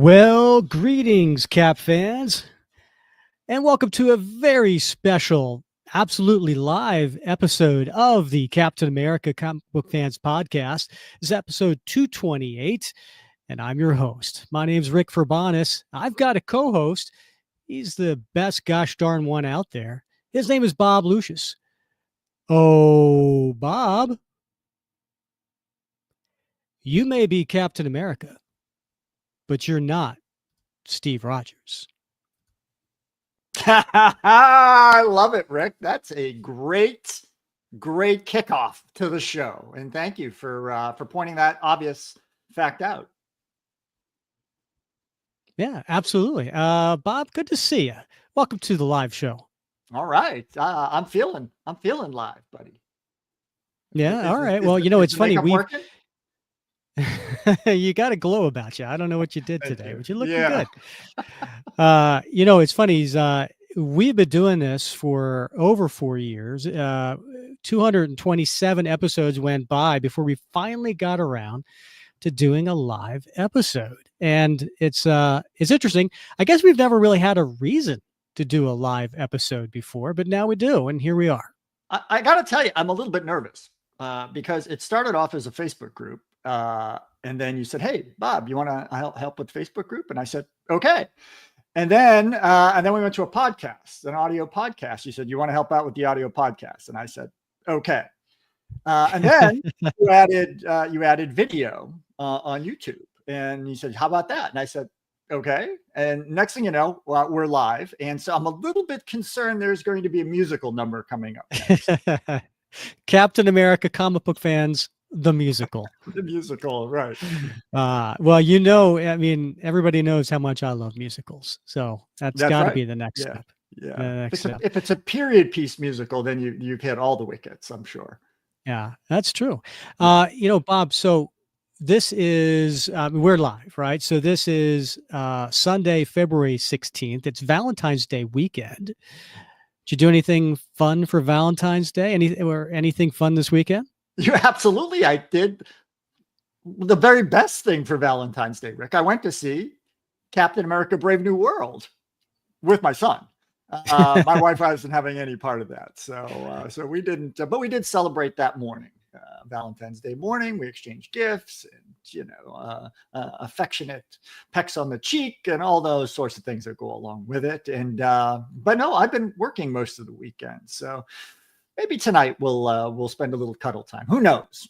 Well, greetings, Cap fans, and welcome to a very special, absolutely live episode of the Captain America Comic Book Fans Podcast. This is episode 228, and I'm your host. My name's Rick Verbanis. I've got a co-host. He's the best gosh darn one out there. His name is Bob Lucius. Oh, Bob, you may be Captain America, but you're not Steve Rogers. I love it, Rick. That's a great kickoff to the show, and thank you for pointing that obvious fact out. Yeah, absolutely. Bob, good to see you. Welcome to the live show. All right, I'm feeling live, buddy. Yeah, all right. Well, it's funny. You got a glow about you. I don't know what you did today, but you're looking good. It's funny. We've been doing this for over 4 years. 227 episodes went by before we finally got around to doing a live episode. And it's interesting. I guess we've never really had a reason to do a live episode before, but now we do. And here we are. I got to tell you, I'm a little bit nervous because it started off as a Facebook group. And then you said, "Hey, Bob, you want to help with the Facebook group?" And I said, "Okay." And then we went to a podcast, an audio podcast. You said, "You want to help out with the audio podcast?" And I said, "Okay." And then you added video on YouTube, and you said, "How about that?" And I said, "Okay." And next thing you know, we're live, and so I'm a little bit concerned there's going to be a musical number coming up. Captain America Comic Book Fans. The musical. The musical, right. Well, everybody knows how much I love musicals. So that's got to be the next step. Yeah. If it's a period piece musical, then you've hit all the wickets, I'm sure. Yeah, that's true. Bob, so this is, we're live, right? So this is Sunday, February 16th. It's Valentine's Day weekend. Did you do anything fun for Valentine's Day? Anything fun this weekend? Absolutely. I did the very best thing for Valentine's Day, Rick. I went to see Captain America Brave New World with my son. My wife wasn't having any part of that. So we didn't, but we did celebrate that morning, Valentine's Day morning. We exchanged gifts and, affectionate pecks on the cheek and all those sorts of things that go along with it. And, but no, I've been working most of the weekend. So maybe tonight we'll spend a little cuddle time. Who knows?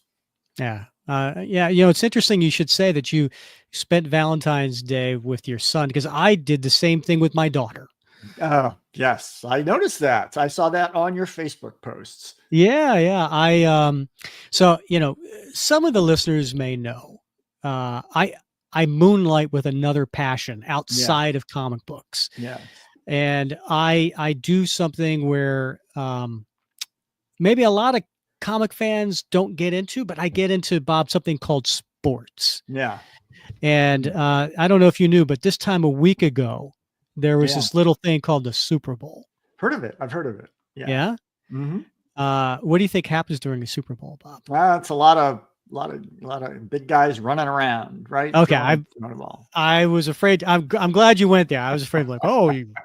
Yeah. It's interesting you should say that you spent Valentine's Day with your son, because I did the same thing with my daughter. Yes, I noticed that. I saw that on your Facebook posts. Yeah. Some of the listeners may know, I moonlight with another passion outside of comic books. Yeah. And I do something where, maybe a lot of comic fans don't get into, but I get into, Bob, something called sports. Yeah. And I don't know if you knew, but this time a week ago, there was this little thing called the Super Bowl. Heard of it. I've heard of it. Yeah. Yeah? Mm-hmm. What do you think happens during the Super Bowl, Bob? It's a lot of big guys running around, right? Okay. I was afraid. I'm glad you went there. I was afraid, like,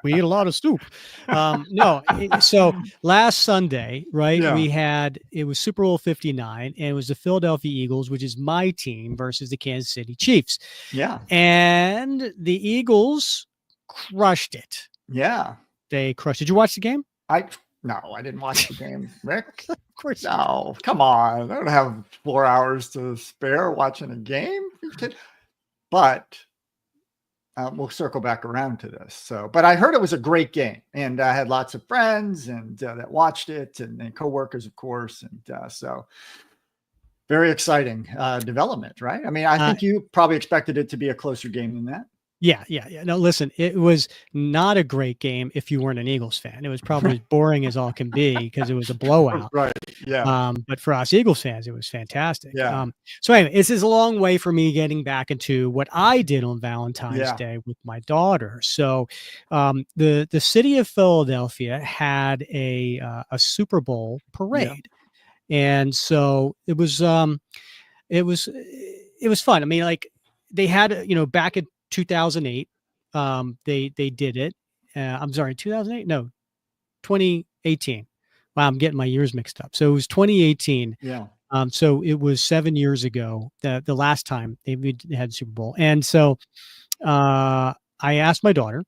we eat a lot of soup. No. So last Sunday, right? Yeah. It was Super Bowl 59, and it was the Philadelphia Eagles, which is my team, versus the Kansas City Chiefs. Yeah. And the Eagles crushed it. Yeah. They crushed. Did you watch the game? No, I didn't watch the game, Rick. Of course. No, come on. I don't have 4 hours to spare watching a game. But we'll circle back around to this. But I heard it was a great game, and I had lots of friends and that watched it, and coworkers, of course. And so very exciting development, right? I mean, I think you probably expected it to be a closer game than that. Yeah. No, listen, it was not a great game if you weren't an Eagles fan. It was probably as boring as all can be because it was a blowout. Right. Yeah. But for us Eagles fans, it was fantastic. Yeah. So anyway, this is a long way for me getting back into what I did on Valentine's Day with my daughter. So the city of Philadelphia had a Super Bowl parade. Yeah. And so it was fun. I mean, like, they had, back in 2008. They did it. I'm sorry, 2008? No, 2018. Wow, I'm getting my years mixed up. So it was 2018. Yeah. So it was 7 years ago, the last time they had Super Bowl. And so I asked my daughter,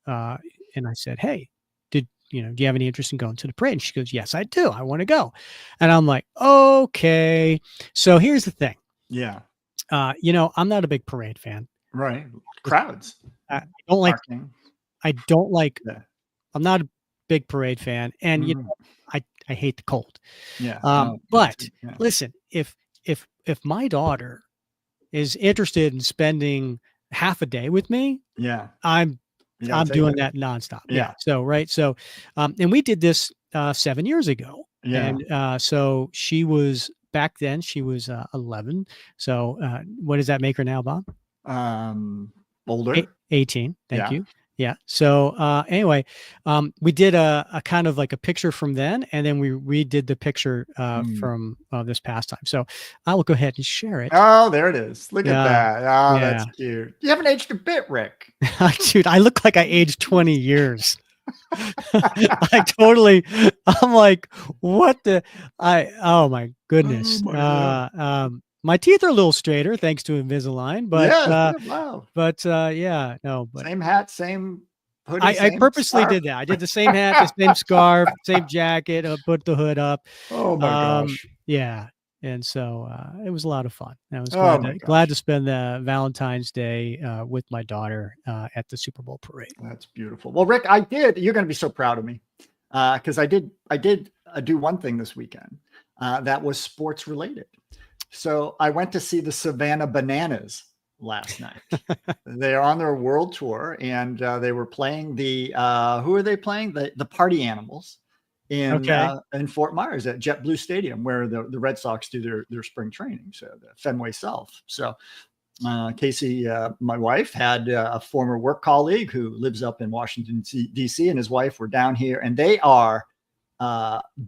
and I said, "Hey, do you have any interest in going to the parade?" And she goes, "Yes, I do. I want to go." And I'm like, "Okay." So here's the thing. Yeah. I'm not a big parade fan. Right. Crowds. I don't like. Parking. I don't like. Yeah. I'm not a big parade fan, and Mhm. I hate the cold. Yeah. But Yeah. listen, if my daughter is interested in spending half a day with me, Yeah. I'm You gotta take doing it. that nonstop. Yeah. So, right. So, and we did this 7 years ago. Yeah. And so she was back then, she was 11. So, what does that make her now, Bob? Older. 18. Thank Yeah. you. Yeah. So, anyway, we did a kind of like a picture from then, and then we redid the picture from this past time. So I will go ahead and share it. Oh, there it is. Look at that. Oh, Yeah. that's cute. You haven't aged a bit, Rick. Dude, I look like I aged 20 years. I'm like, what oh my goodness. Oh my God. My teeth are a little straighter thanks to Invisalign, but wow. yeah, no, but Same hat, same hoodie. I same purposely scarf. did that. I did the same hat, the same scarf, same jacket, put the hood up. Oh my gosh. Yeah. And so it was a lot of fun. I was Oh glad to spend the Valentine's Day with my daughter at the Super Bowl parade. That's beautiful. Well, Rick, you're going to be so proud of me because I did do one thing this weekend that was sports related. So I went to see the Savannah Bananas last night. They're on their world tour, and they were playing who are they playing? The Party Animals in Fort Myers at JetBlue Stadium, where the Red Sox do their spring training. So the Fenway South. So Casey, my wife, had a former work colleague who lives up in Washington, D.C., and his wife were down here, and they are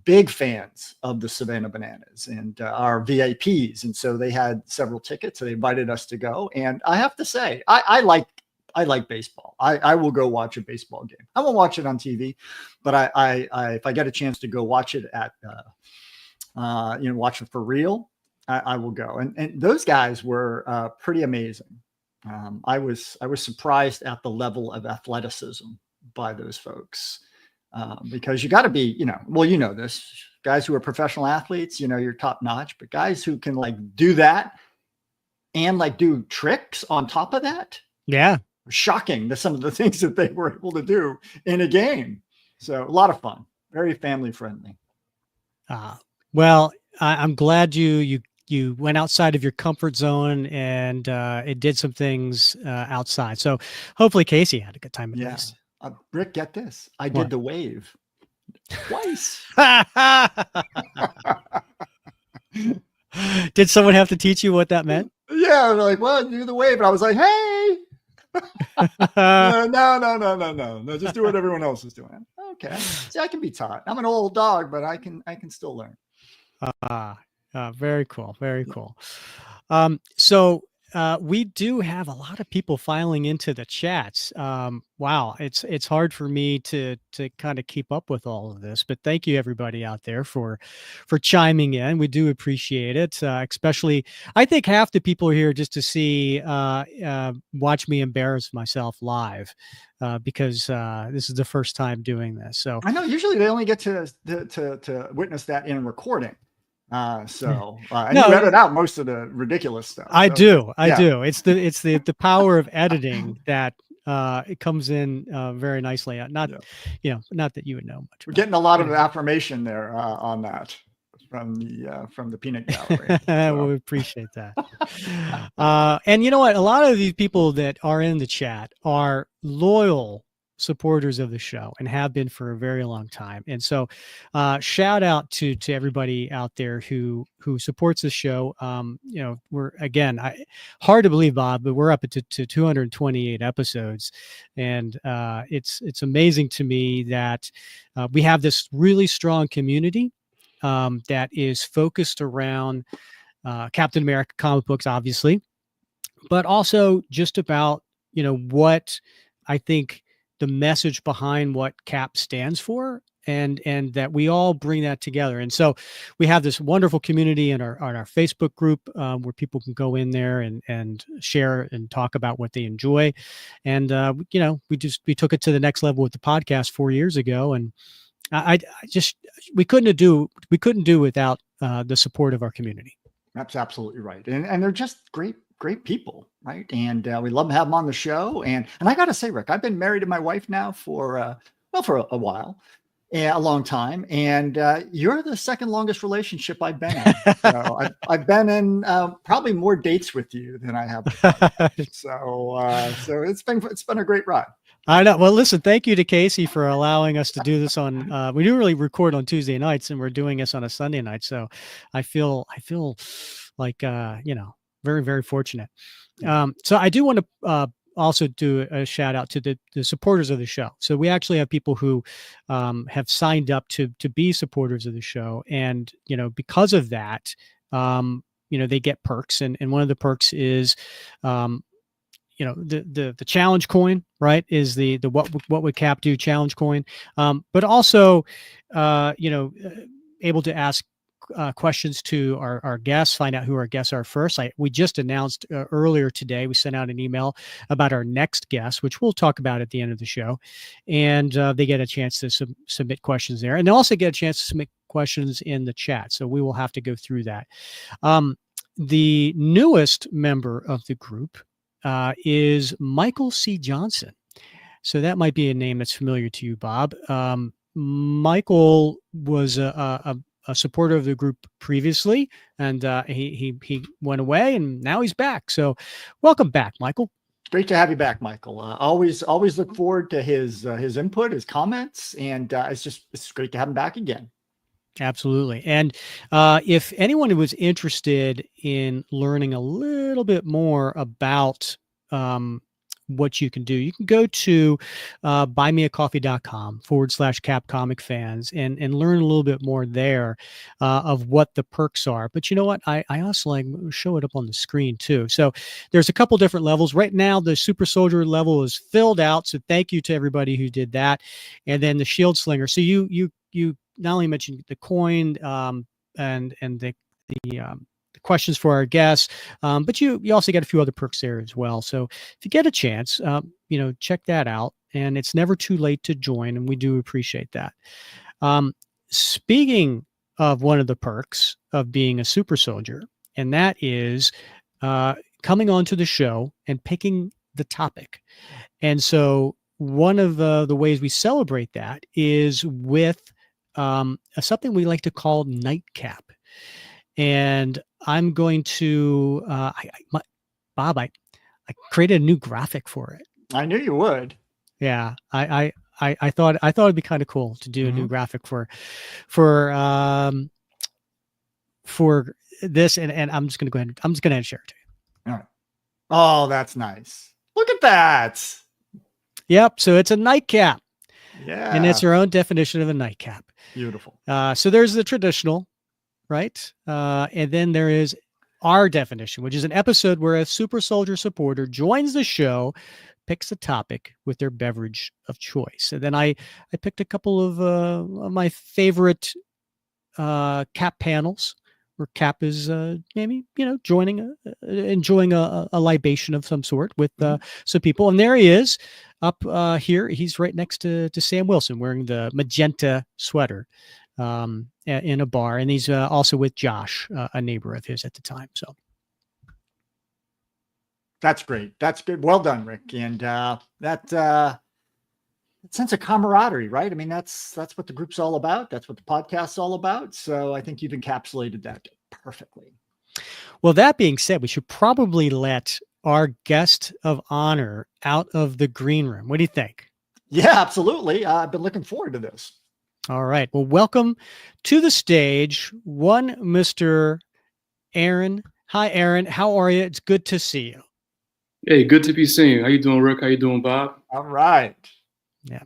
big fans of the Savannah Bananas and are VIPs. And so they had several tickets. So they invited us to go. And I have to say, I like baseball. I will go watch a baseball game. I won't watch it on TV, but I if I get a chance to go watch it at, watch it for real, I will go. And those guys were pretty amazing. I was surprised at the level of athleticism by those folks. Because you got to be, this guys who are professional athletes, you're top notch, but guys who can like do that and like do tricks on top of that. Yeah. Shocking to some of the things that they were able to do in a game. So a lot of fun, very family friendly. Well, I'm glad you went outside of your comfort zone and it did some things outside. So hopefully Casey had a good time at least. Rick, get this. I did the wave twice. Did someone have to teach you what that meant? Yeah. They're like, well, do the wave. And I was like, hey. No. Just do what everyone else is doing. Okay. See, I can be taught. I'm an old dog, but I can still learn. Very cool. Very cool. So we do have a lot of people filing into the chats. Wow, it's hard for me to kind of keep up with all of this, but thank you everybody out there for chiming in. We do appreciate it. Especially, I think half the people are here just to see watch me embarrass myself live because this is the first time doing this. So I know usually they only get to witness that in recording. You edit out most of the ridiculous stuff. I do. It's the power of editing that it comes in very nicely. Not that you would know much. We're getting a lot of affirmation there on that from the peanut gallery. So. We appreciate that. And you know what? A lot of these people that are in the chat are loyal supporters of the show and have been for a very long time. And so shout out to everybody out there who supports the show. We're again, hard to believe, Bob, but we're up to 228 episodes. And it's amazing to me that we have this really strong community that is focused around Captain America comic books, obviously, but also just about what I think the message behind what CAP stands for, and that we all bring that together. And so we have this wonderful community in our Facebook group where people can go in there and share and talk about what they enjoy. And we took it to the next level with the podcast 4 years ago, and I just we couldn't do without the support of our community. That's absolutely right, and they're just great people, right? And we love to have them on the show. And I got to say, Rick, I've been married to my wife now for a while. Yeah, a long time, and you're the second longest relationship I've been in. So I've been in probably more dates with you than I have. So it's been a great ride. I know. Well, listen, thank you to Casey for allowing us to do this on. We do really record on Tuesday nights, and we're doing this on a Sunday night. So I feel like very, very fortunate. So I do want to also do a shout out to the supporters of the show. So we actually have people who have signed up to be supporters of the show. And, because of that, they get perks. And one of the perks is, the challenge coin, right? Is the what would CAP do challenge coin. But also, able to ask questions to our guests, find out who our guests are first. We just announced earlier today, we sent out an email about our next guest, which we'll talk about at the end of the show. And they get a chance to submit questions there. And they also get a chance to submit questions in the chat. So we will have to go through that. The newest member of the group is Michael C. Johnson. So that might be a name that's familiar to you, Bob. Michael was a supporter of the group previously, and he went away, and now he's back. So welcome back, Michael. Great to have you back, Michael. Always look forward to his input, his comments, and it's great to have him back again. Absolutely. And if anyone was interested in learning a little bit more about what you can do, you can go to buymeacoffee.com/Cap Comic Fans and learn a little bit more there of what the perks are. But you know what? I also show it up on the screen too. So there's a couple different levels. Right now, the Super Soldier level is filled out. So thank you to everybody who did that. And then the Shield Slinger. So you not only mentioned the coin and the questions for our guests, but you also get a few other perks there as well. So if you get a chance, check that out. And it's never too late to join, and we do appreciate that. Speaking of one of the perks of being a super soldier, and that is coming onto the show and picking the topic. And so one of the ways we celebrate that is with something we like to call Nightcap. And I'm going to, Bob, I created a new graphic for it. I knew you would. Yeah, I thought it'd be kind of cool to do a new graphic for this, and I'm just going to go ahead. I'm just going to share it to you. All right. Oh, that's nice. Look at that. Yep. So it's a nightcap. Yeah. And it's our own definition of a nightcap. Beautiful. So there's the traditional, right? And then there is our definition, which is an episode where a super soldier supporter joins the show, picks a topic with their beverage of choice. And then I picked a couple of my favorite CAP panels where CAP is maybe, enjoying a libation of some sort with some people. And there he is up here. He's right next to Sam Wilson wearing the magenta sweater in a bar. And he's also with Josh, a neighbor of his at the time. So that's great. That's good. Well done, Rick. And that sense of camaraderie, right? I mean, that's what the group's all about. That's what the podcast's all about. So I think you've encapsulated that perfectly. Well, that being said, we should probably let our guest of honor out of the green room. What do you think? Yeah, absolutely. I've been looking forward to this. All right. Well, welcome to the stage, one Mr. Aaron. Hi, Aaron. How are you? It's good to see you. Hey, good to be seen. How you doing, Rick? How you doing, Bob? All right. Yeah.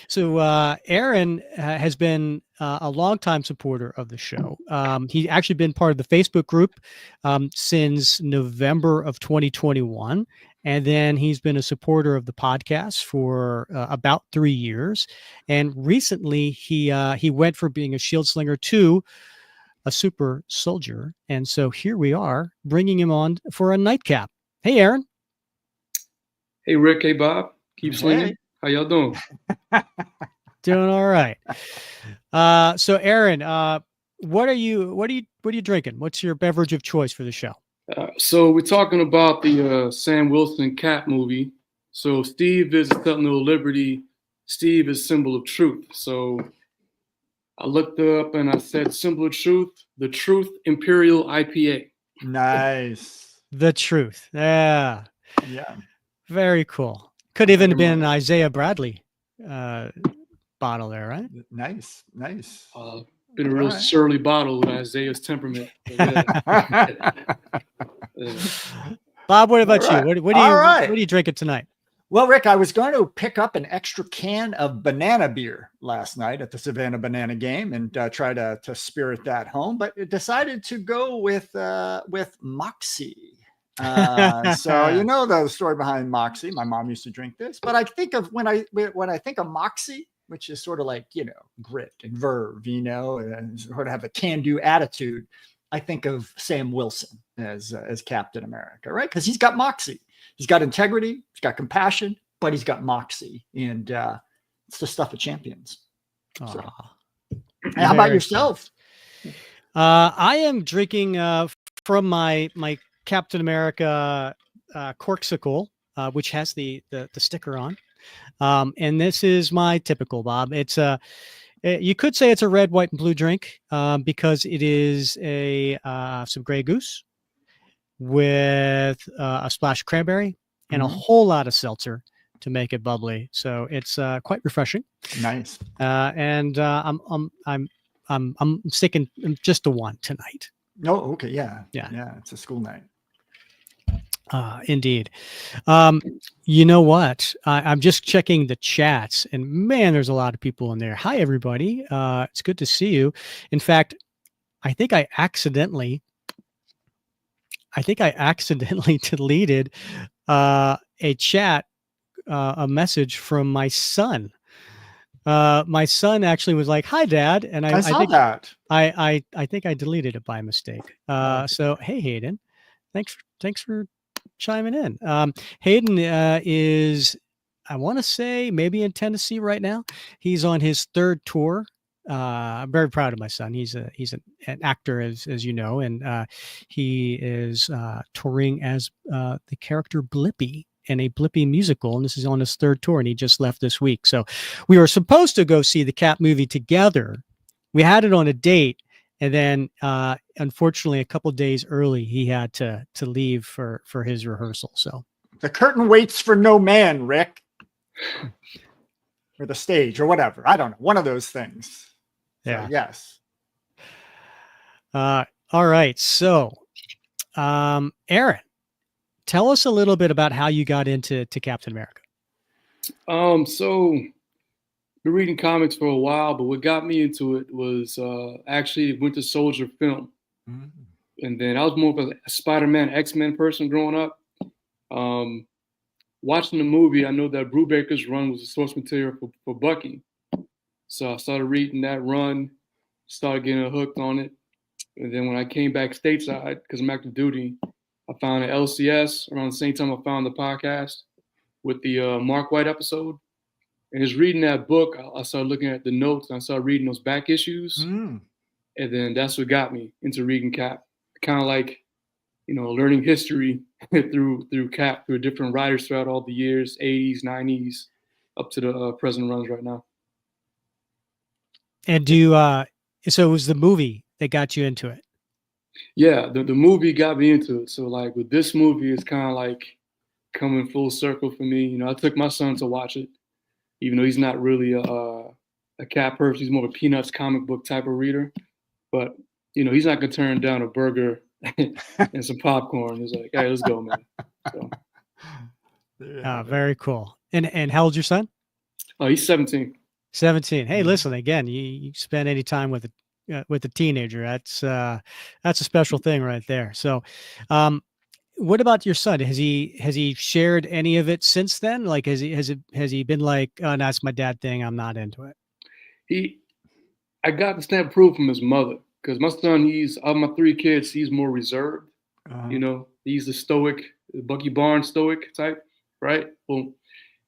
So Aaron has been a longtime supporter of the show. He's actually been part of the Facebook group since November of 2021. And then he's been a supporter of the podcast for about 3 years. And recently he went from being a shield slinger to a super soldier. And so here we are bringing him on for a nightcap. Hey, Aaron. Hey, Rick. Hey, Bob. Keep slinging. Hey. How y'all doing? Doing all right. So Aaron, what are you drinking? What's your beverage of choice for the show? So we're talking about the Sam Wilson Cap movie. So Steve is Sentinel of Liberty. Steve is symbol of truth. So I looked up and I said symbol of truth, the Truth Imperial IPA. Nice. The Truth. Yeah. Yeah. Very cool. Could even have been an Isaiah Bradley bottle there, right? Nice. Been a real surly bottle with Isaiah's temperament. Yeah. Bob, what about you? What are you drinking tonight? Well, Rick, I was going to pick up an extra can of banana beer last night at the Savannah Banana game and try to spirit that home, but it decided to go with Moxie. So you know the story behind Moxie. My mom used to drink this, but I think of when I think of Moxie, which is sort of like, grit and verve, and sort of have a can-do attitude. I think of Sam Wilson as Captain America, right? Because he's got Moxie. He's got integrity, he's got compassion, but he's got Moxie, and it's the stuff of champions. So. How about yourself? I am drinking from my Captain America Corksicle, which has the sticker on, and this is my typical, Bob. It's you could say it's a red, white, and blue drink because it is some Grey Goose with a splash of cranberry and a whole lot of seltzer to make it bubbly. So it's quite refreshing. Nice. And I'm sticking just to one tonight. Oh, okay. Yeah. It's a school night. Indeed. You know what? I'm just checking the chats, and man, there's a lot of people in there. Hi, everybody. It's good to see you. In fact, I think I accidentally deleted a chat, a message from my son. My son actually was like, "Hi, Dad," and I saw think that. I think I deleted it by mistake. So hey, Hayden, thanks for chiming in. Hayden is, I want to say, maybe in Tennessee right now. He's on his third tour. I'm very proud of my son. He's an actor, as you know, and he is touring as the character Blippi in a Blippi musical, and this is on his third tour, and he just left this week. So we were supposed to go see the Cap movie together. We had it on a date, and then unfortunately, a couple days early, he had to leave for his rehearsal. So the curtain waits for no man, Rick, or the stage, or whatever. I don't know. One of those things. Yeah. So, yes. All right. So, Aaron, tell us a little bit about how you got into Captain America. So been reading comics for a while, but what got me into it was actually Winter Soldier film. And then I was more of a Spider-Man, X-Men person growing up. Watching the movie, I know that Brubaker's run was the source material for Bucky. So I started reading that run, started getting hooked on it. And then when I came back stateside, because I'm active duty, I found an LCS around the same time I found the podcast with the Mark White episode. And just reading that book, I started looking at the notes and I started reading those back issues. And then that's what got me into reading Cap. Kind of like, learning history through Cap, through different writers throughout all the years, 80s, 90s, up to the present runs right now. And so it was the movie that got you into it? Yeah, the movie got me into it. So like with this movie, it's kind of like coming full circle for me. I took my son to watch it, even though he's not really a Cap person. He's more of a Peanuts comic book type of reader. But, he's not going to turn down a burger and some popcorn. He's like, hey, let's go, man. So. Very cool. And how old's your son? He's 17. 17. Hey, Mhm. listen, again, you spend any time with a teenager. That's a special thing right there. So, what about your son? Has he shared any of it since then? Like, has he been like, oh, no, that's my dad thing. I'm not into it. I got the stamp proof from his mother because my son, he's of my three kids, he's more reserved. Uh-huh. You know, he's the stoic, Bucky Barnes stoic type, right? Well,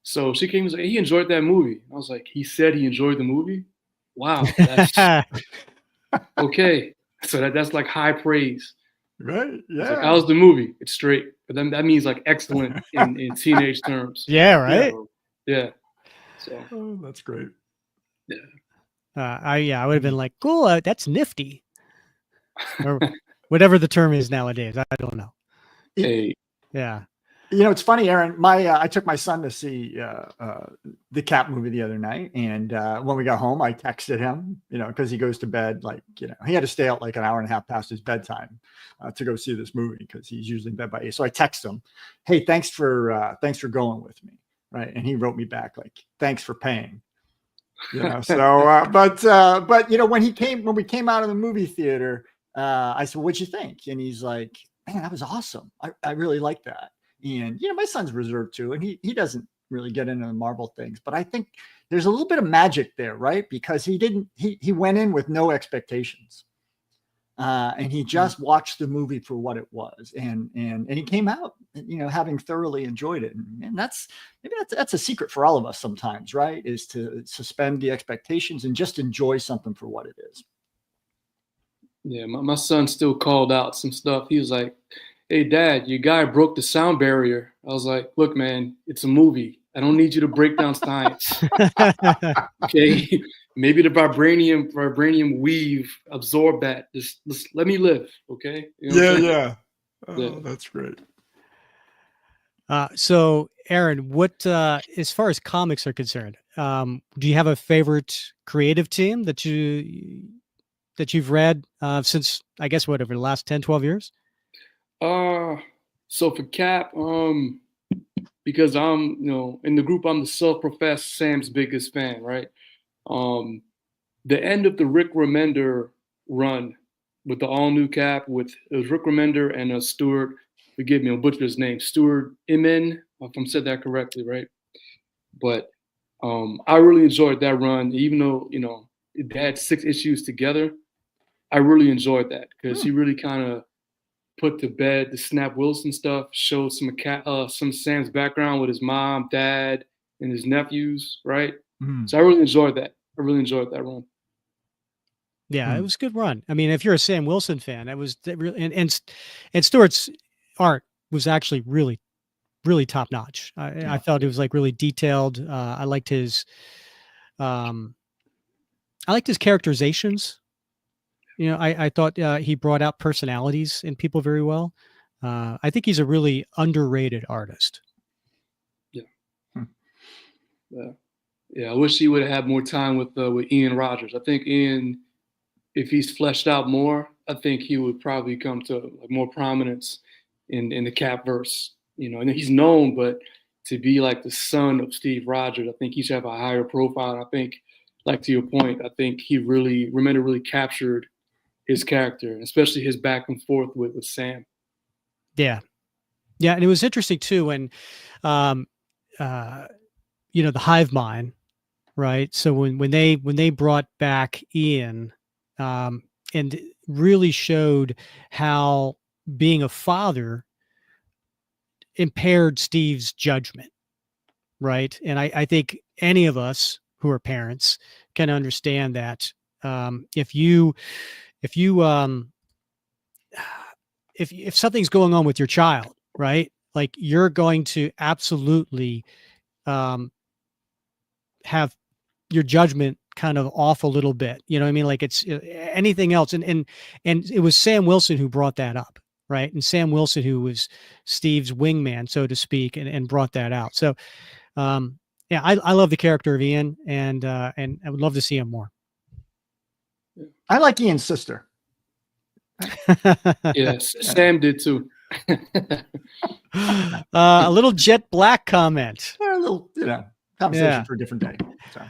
so she came and said, he enjoyed that movie. I was like, he said he enjoyed the movie? Wow, that's okay. So that's like high praise. Right. It's like, Yeah. how's the movie? It's straight. But then that means like excellent in teenage terms. Yeah, right. So, yeah. So Oh, that's great. yeah. I would have been like, cool, that's nifty, or whatever the term is nowadays. I don't know. Hey, Yeah. You know, it's funny, Aaron. I took my son to see the Cap movie the other night, and when we got home, I texted him, you know, because he goes to bed like, you know, he had to stay out like an hour and a half past his bedtime to go see this movie because he's usually in bed by 8. So I text him, "Hey, thanks for going with me," right? And he wrote me back like, "Thanks for paying." You know, so but you know, when we came out of the movie theater, I said, "What'd you think?" And he's like, "Man, that was awesome. I really like that." And you know, my son's reserved too, and he doesn't really get into the Marvel things, but I think there's a little bit of magic there, right? Because he went in with no expectations, and he just watched the movie for what it was, and he came out, you know, having thoroughly enjoyed it, and that's a secret for all of us sometimes, right? Is to suspend the expectations and just enjoy something for what it is. yeah, my son still called out some stuff. He was like, hey, Dad, your guy broke the sound barrier. I was like, look, man, it's a movie. I don't need you to break down science. Okay? Maybe the vibranium weave absorb that. Just let me live, okay? You know what I'm saying? Yeah. Oh, Yeah. that's great. So, Aaron, what as far as comics are concerned, do you have a favorite creative team that you've read since, I guess, whatever, the last 10, 12 years? So for Cap, because I'm, you know, in the group, I'm the self-professed Sam's biggest fan, right? The end of the Rick Remender run with the all-new Cap, it was Rick Remender and Stuart, forgive me, I'll butcher his name, Stuart Immonen, if I'm said that correctly, right? But I really enjoyed that run, even though, you know, it had 6 issues together. I really enjoyed that because he really kind of put to bed the Snap Wilson stuff, showed some Sam's background with his mom, dad, and his nephews, right? So I really enjoyed that. I really enjoyed that run. Yeah, it was a good run. I mean, if you're a Sam Wilson fan, that was really, and Stewart's art was actually really, really top notch. I felt it was like really detailed. I liked his characterizations. You know, I thought he brought out personalities in people very well. I think he's a really underrated artist. Yeah. Yeah. I wish he would have had more time with Ian Rogers. I think Ian, if he's fleshed out more, I think he would probably come to like more prominence in the Cap verse. You know, and he's known, but to be like the son of Steve Rogers, I think he should have a higher profile. And I think, like to your point, I think Remender really captured his character, especially his back and forth with Sam. Yeah. And it was interesting too when, you know, the hive mind, right? So when they brought back Ian, and really showed how being a father impaired Steve's judgment, right? And I think any of us who are parents can understand that if something's going on with your child, right? Like you're going to absolutely have your judgment kind of off a little bit. You know what I mean? Like it's anything else. And it was Sam Wilson who brought that up, right? And Sam Wilson, who was Steve's wingman, so to speak, and brought that out. So yeah, I love the character of Ian, and I would love to see him more. I like Ian's sister. Yes, Sam did too. A little Jet Black comment. A little, you know, conversation for a different day. So.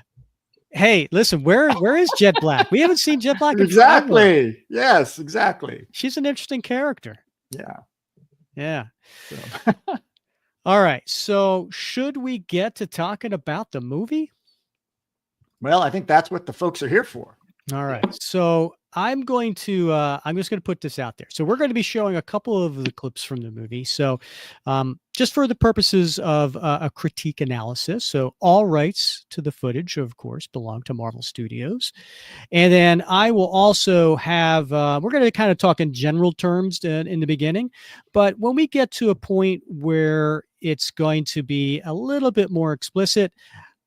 Hey, listen, where is Jet Black? We haven't seen Jet Black in forever. Exactly. Yes, exactly. She's an interesting character. Yeah. Yeah. So. All right. So should we get to talking about the movie? Well, I think that's what the folks are here for. All right. So I'm just going to put this out there. So we're going to be showing a couple of the clips from the movie. So just for the purposes of a critique analysis. So all rights to the footage, of course, belong to Marvel Studios. And then I will also have, we're going to kind of talk in general terms in the beginning. But when we get to a point where it's going to be a little bit more explicit,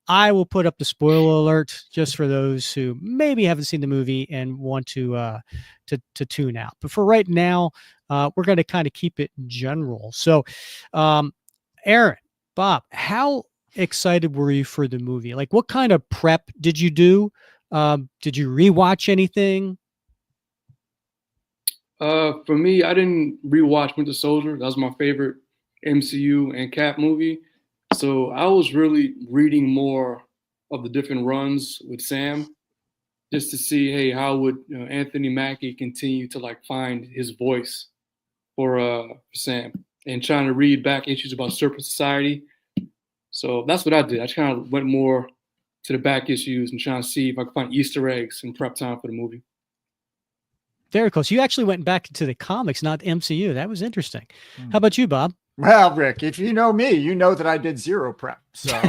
I will put up the spoiler alert just for those who maybe haven't seen the movie and want to tune out. But for right now, we're going to kind of keep it general. So, Aaron, Bob, how excited were you for the movie? Like, what kind of prep did you do? Did you rewatch anything? For me, I didn't rewatch Winter Soldier. That was my favorite MCU and Cap movie. So I was really reading more of the different runs with Sam, just to see, hey, how would Anthony Mackie continue to like find his voice for Sam, and trying to read back issues about Surface Society. So that's what I did. I just kind of went more to the back issues and trying to see if I could find Easter eggs in prep time for the movie. Very cool. So you actually went back to the comics, not MCU. That was interesting. How about you, Bob? Well, Rick, if you know me, you know that I did zero prep. So,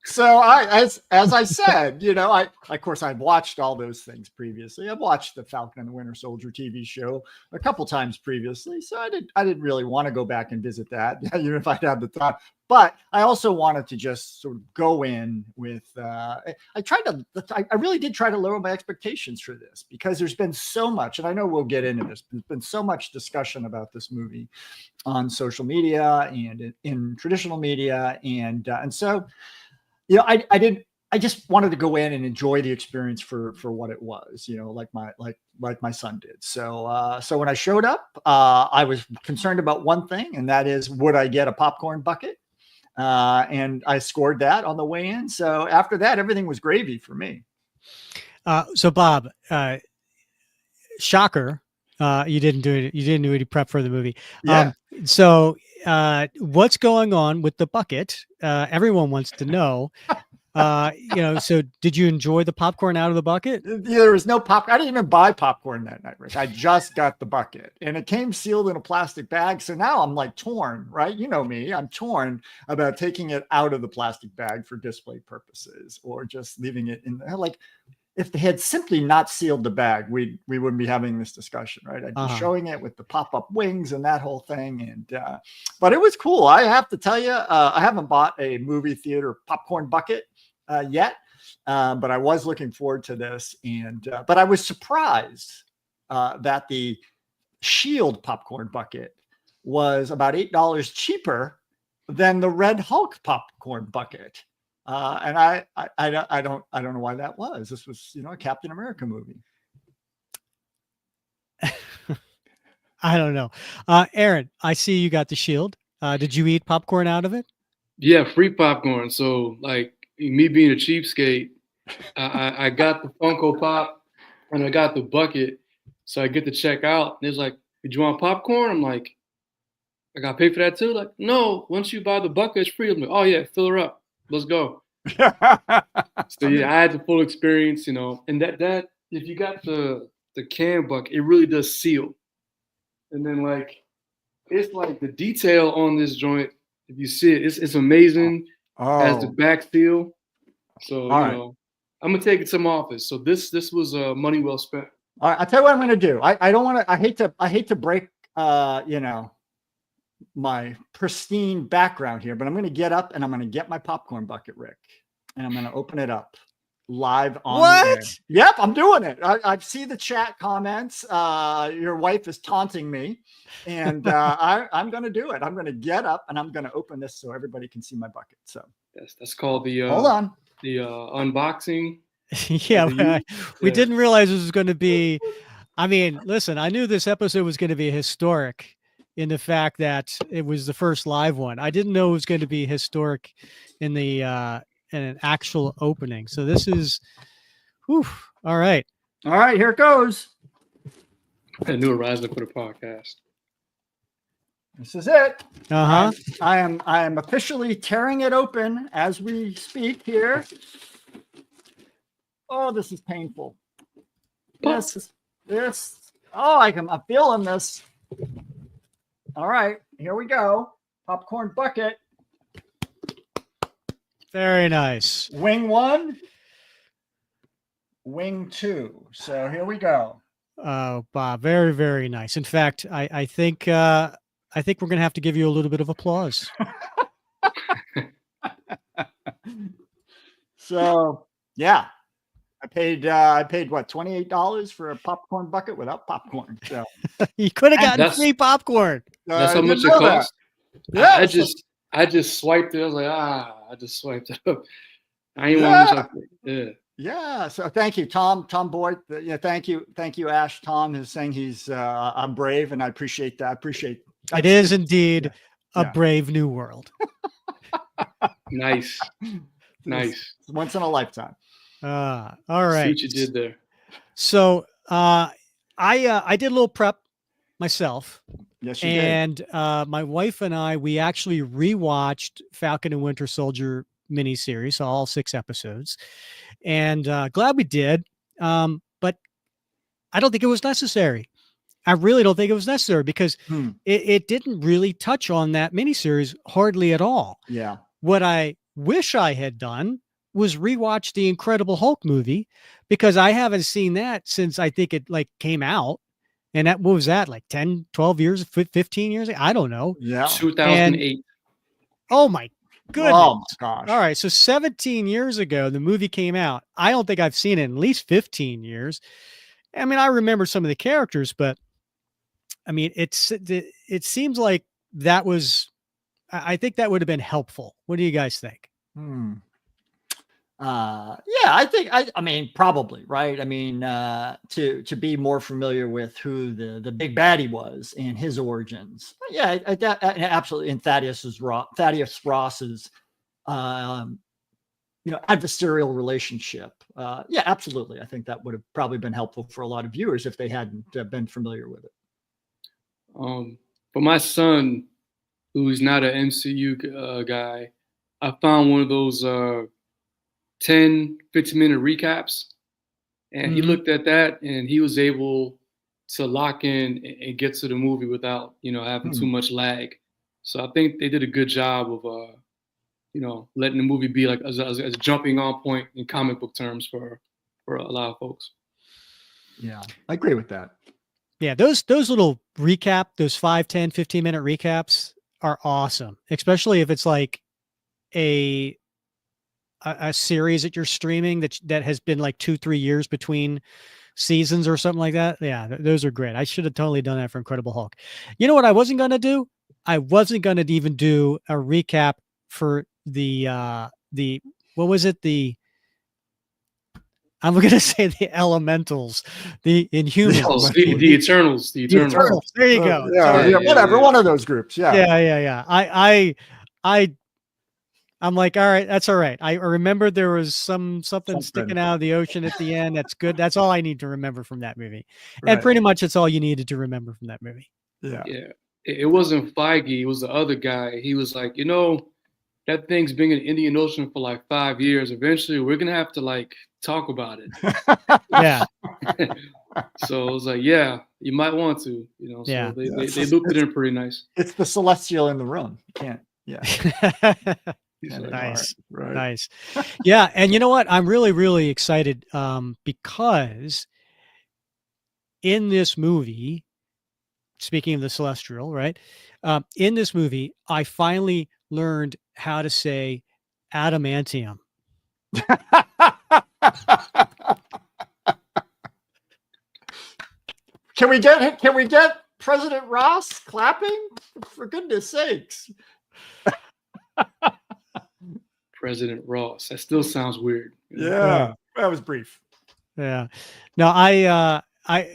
so as I said, I of course I've watched all those things previously. I've watched the Falcon and the Winter Soldier TV show a couple times previously, so I didn't really want to go back and visit that, even if I'd had the time. But I also wanted to just sort of go in with, I really did try to lower my expectations for this, because there's been so much, and I know we'll get into this, there's been so much discussion about this movie on social media and in traditional media. And so, I just wanted to go in and enjoy the experience for what it was, like my son did. So when I showed up, I was concerned about one thing, and that is, would I get a popcorn bucket? And I scored that on the way in. So after that, everything was gravy for me. So Bob, shocker, you didn't do it. You didn't do any prep for the movie. Yeah. So what's going on with the bucket? Everyone wants to know. So did you enjoy the popcorn out of the bucket? There was no popcorn. I didn't even buy popcorn that night, Rich. I just got the bucket, and it came sealed in a plastic bag. So now I'm like torn, right? You know me, I'm torn about taking it out of the plastic bag for display purposes, or just leaving it in there. Like, if they had simply not sealed the bag, we wouldn't be having this discussion, right? I'd be showing it with the pop-up wings and that whole thing. And but it was cool. I have to tell you, I haven't bought a movie theater popcorn bucket yet, but I was looking forward to this. And but I was surprised that the Shield popcorn bucket was about $8 cheaper than the Red Hulk popcorn bucket. And I don't know why that was. This was, a Captain America movie. I don't know. Aaron, I see you got the Shield. Did you eat popcorn out of it? Yeah, free popcorn. So like me being a cheapskate, I got the Funko Pop and I got the bucket. So I get to check out, and it's like, did you want popcorn? I'm like, I got to pay for that too? Like, no, once you buy the bucket, it's free. I'm like, oh yeah, fill her up. Let's go. So yeah, I had the full experience, and that if you got the can bucket, it really does seal. And then like, it's like the detail on this joint, if you see it, it's amazing. As the back seal. So I'm gonna take it to my office. So this was money well spent. All right, I'll tell you what I'm gonna do. I don't want to. I hate to break my pristine background here, but I'm going to get up and I'm going to get my popcorn bucket, Rick, and I'm going to open it up live on the air. Yep, I'm doing it. I see the chat comments. Your wife is taunting me, and I'm going to do it. I'm going to get up and I'm going to open this so everybody can see my bucket. So yes, that's called the hold on, the unboxing. Yeah, we didn't realize this was going to be. I mean, listen, I knew this episode was going to be historic. in the fact that it was the first live one. I didn't know it was going to be historic in the in an actual opening. So this is, whew, all right. All right, here it goes. I knew Horizon for the podcast. This is it. Uh huh. I am officially tearing it open as we speak here. Oh, this is painful. This. Oh, I'm feeling this. All right, here we go. Popcorn bucket. Very nice. Wing 1. Wing 2. So here we go. Oh, Bob, very, very nice. In fact, I think we're going to have to give you a little bit of applause. So yeah, I paid what, $28 for a popcorn bucket without popcorn. So You could have gotten That's- free popcorn. That's I how didn't much it know that. cost. Yeah, I just swiped it. I was like, I just swiped it up. I ain't Yeah. want to. Yeah. Yeah. So thank you, Tom Boyd. Yeah. Thank you, Ash. Tom is saying I'm brave, and I appreciate that. It is indeed a Yeah. brave new world. Nice. Nice. It's once in a lifetime. All See right. what you did there. So I did a little prep myself, Yes, you did. and my wife and I, we actually rewatched Falcon and Winter Soldier miniseries, so all 6 episodes, and glad we did. But I don't think it was necessary. I really don't think it was necessary because it didn't really touch on that miniseries hardly at all. Yeah. What I wish I had done was rewatch the Incredible Hulk movie, because I haven't seen that since I think it came out. And what was that, like 10, 12 years, 15 years? I don't know. Yeah. 2008. Oh my goodness. Oh my gosh. All right. So 17 years ago, the movie came out. I don't think I've seen it in at least 15 years. I mean, I remember some of the characters, but I mean, it seems like that was, I think that would have been helpful. What do you guys think? Yeah, I mean, probably, right. I mean, to be more familiar with who the big baddie was and his origins. Yeah, absolutely. And Thaddeus Ross's, adversarial relationship. Yeah, absolutely. I think that would have probably been helpful for a lot of viewers if they hadn't been familiar with it. For my son, who's not an MCU guy, I found one of those 10, 15-minute recaps. And he looked at that and he was able to lock in and get to the movie without, having too much lag. So I think they did a good job of, letting the movie be like as a jumping on point in comic book terms for a lot of folks. Yeah, I agree with that. Yeah, those little recap, those 5, 10, 15-minute recaps are awesome, especially if it's like a series that you're streaming that has been like 2-3 years between seasons or something like that. Yeah, those are great. I should have totally done that for Incredible Hulk. You know what I wasn't going to do? I wasn't going to even do a recap for the what was it? I'm going to say the Elementals, the Inhumans. The Eternals. The Eternals. There you go. Yeah, whatever. One of those groups. Yeah. Yeah. I'm like, all right, that's all right. I remember there was something sticking out of the ocean at the end. That's good. That's all I need to remember from that movie. Right. And pretty much it's all you needed to remember from that movie. Yeah. It wasn't Feige. It was the other guy. He was like, that thing's been in the Indian Ocean for like 5 years. Eventually, we're going to have to talk about it. Yeah. So I was like, yeah, you might want to, So Yeah. they looped it in pretty nice. It's the celestial in the room. You can't. Yeah. Nice. Right. Nice. Yeah. And you know what? I'm really, really excited because in this movie, speaking of the celestial, right? In this movie, I finally learned how to say adamantium. Can we get President Ross clapping? For goodness sakes. President Ross. That still sounds weird. Yeah. That was brief. Yeah. No, I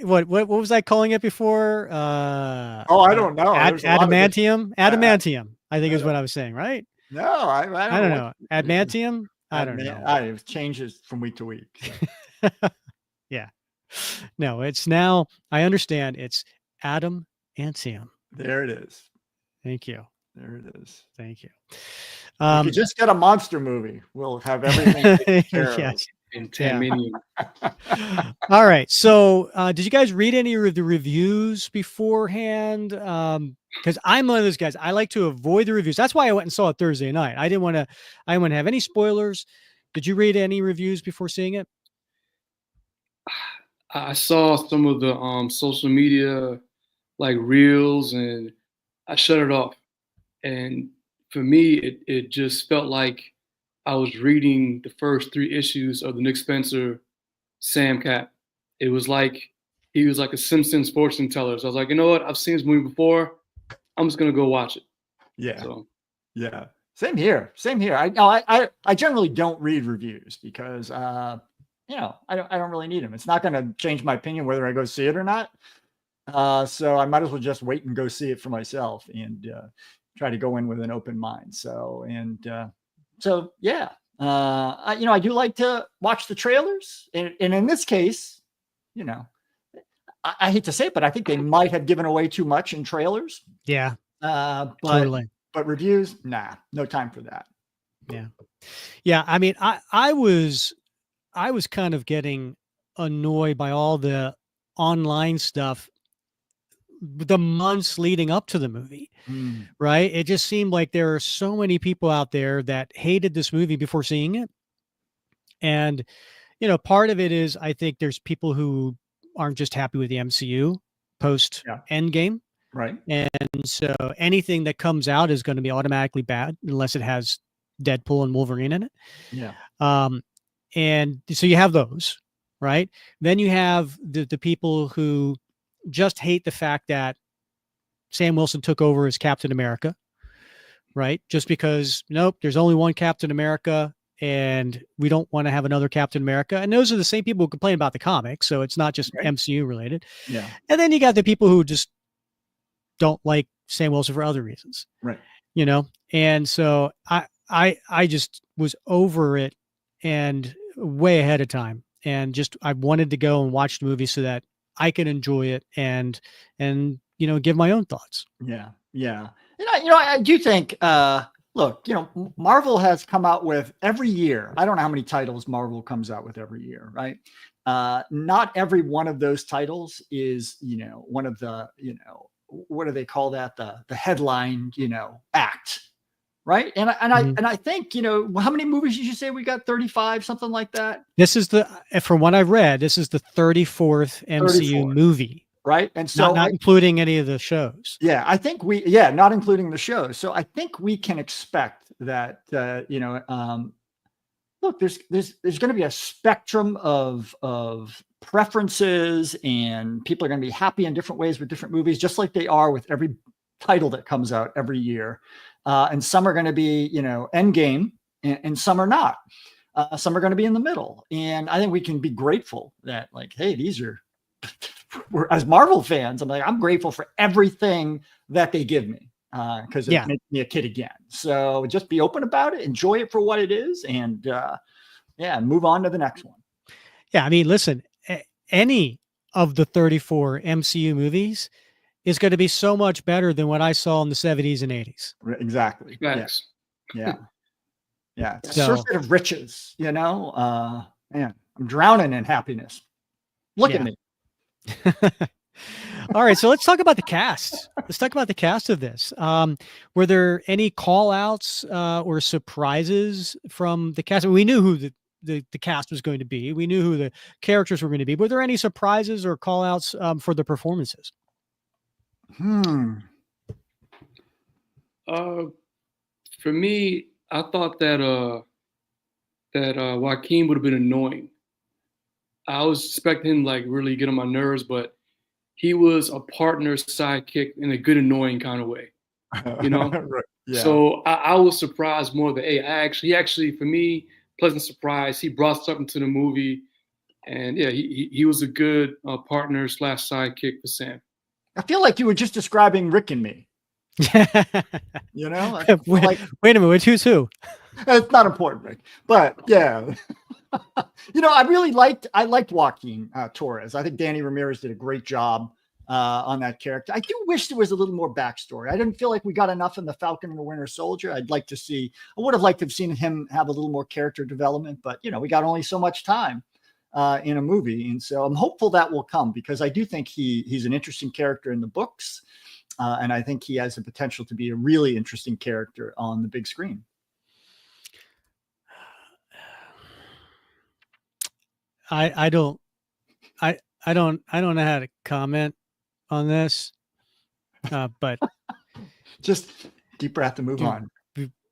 what was I calling it before? Oh, I don't know. There's a lot of different- adamantium. Adamantium, I think is what I was saying, right? No, I I don't know. Adamantium. I don't know. It changes from week to week. So. Yeah. No, it's now. I understand. It's adamantium. There it is. Thank you. There it is. Thank you. If you just get a monster movie, we'll have everything taken care of. Yes. In Taminium. All right. So, did you guys read any of the reviews beforehand? Because I'm one of those guys. I like to avoid the reviews. That's why I went and saw it Thursday night. I didn't want to have any spoilers. Did you read any reviews before seeing it? I saw some of the social media like reels, and I shut it off. And for me, it just felt like I was reading the first 3 issues of the Nick Spencer Sam Cap. It was like he was like a Simpsons fortune teller. So I was like, you know what? I've seen this movie before. I'm just gonna go watch it. Yeah. So. Yeah. Same here. Same here. I generally don't read reviews because I don't really need them. It's not going to change my opinion whether I go see it or not. So I might as well just wait and go see it for myself and try to go in with an open mind. So yeah. I do like to watch the trailers, and in this case, I hate to say it, but I think they might have given away too much in trailers. Yeah. Totally. But reviews, nah, no time for that. Yeah. Yeah. I mean, I was kind of getting annoyed by all the online stuff the months leading up to the movie, right? It just seemed like there are so many people out there that hated this movie before seeing it. And, part of it is, I think there's people who aren't just happy with the MCU post Endgame. Right. And so anything that comes out is going to be automatically bad unless it has Deadpool and Wolverine in it. Yeah. And so you have those, right? Then you have the people who just hate the fact that Sam Wilson took over as Captain America, right? Just because, nope, there's only one Captain America and we don't want to have another Captain America. And those are the same people who complain about the comics. So it's not just MCU related. Yeah. And then you got the people who just don't like Sam Wilson for other reasons. Right. And so I just was over it and way ahead of time. And just, I wanted to go and watch the movie so that I can enjoy it and give my own thoughts. Yeah. Yeah. I do think, look, Marvel has come out with every year. I don't know how many titles Marvel comes out with every year, right? Not every one of those titles is, one of the, what do they call that? The headline, act. Right. And I think, how many movies did you say we got? 35, something like that. This is from what I've read, this is the 34th MCU movie. Right. And so not including any of the shows. Yeah, I think not including the shows. So I think we can expect that, look, there's going to be a spectrum of preferences, and people are going to be happy in different ways with different movies, just like they are with every title that comes out every year. And some are going to be, Endgame, and some are not. Some are going to be in the middle. And I think we can be grateful that, like, hey, these are, as Marvel fans, I'm grateful for everything that they give me, because it makes me a kid again. So just be open about it, enjoy it for what it is, and move on to the next one. Yeah, I mean, listen, any of the 34 MCU movies is going to be so much better than what I saw in the 70s and 80s. Exactly. Yes. Yeah. It's a circuit of riches, man, I'm drowning in happiness. Look at me. All right. So let's talk about the cast. Let's talk about the cast of this. Were there any call outs or surprises from the cast? We knew who the cast was going to be. We knew who the characters were going to be. Were there any surprises or call outs for the performances? For me, I thought that Joaquin would have been annoying. I was expecting him like really get on my nerves, but he was a partner's sidekick in a good annoying kind of way, Right. Yeah. So I was surprised more that he actually for me, pleasant surprise. He brought something to the movie And yeah, he was a good partner / sidekick for Sam. I feel like you were just describing Rick and me. You know, I feel wait, like wait a minute, who's who? it's not important, Rick, but yeah. You know, I liked Joaquin Torres. I think Danny Ramirez did a great job on that character. I do wish there was a little more backstory. I didn't feel like we got enough in the Falcon and the Winter Soldier. I would have liked to have seen him have a little more character development, but you know, we got only so much time in a movie. And so I'm hopeful that will come, because I do think he's an interesting character in the books. And I think he has the potential to be a really interesting character on the big screen. I don't know how to comment on this, but just deep breath and move on.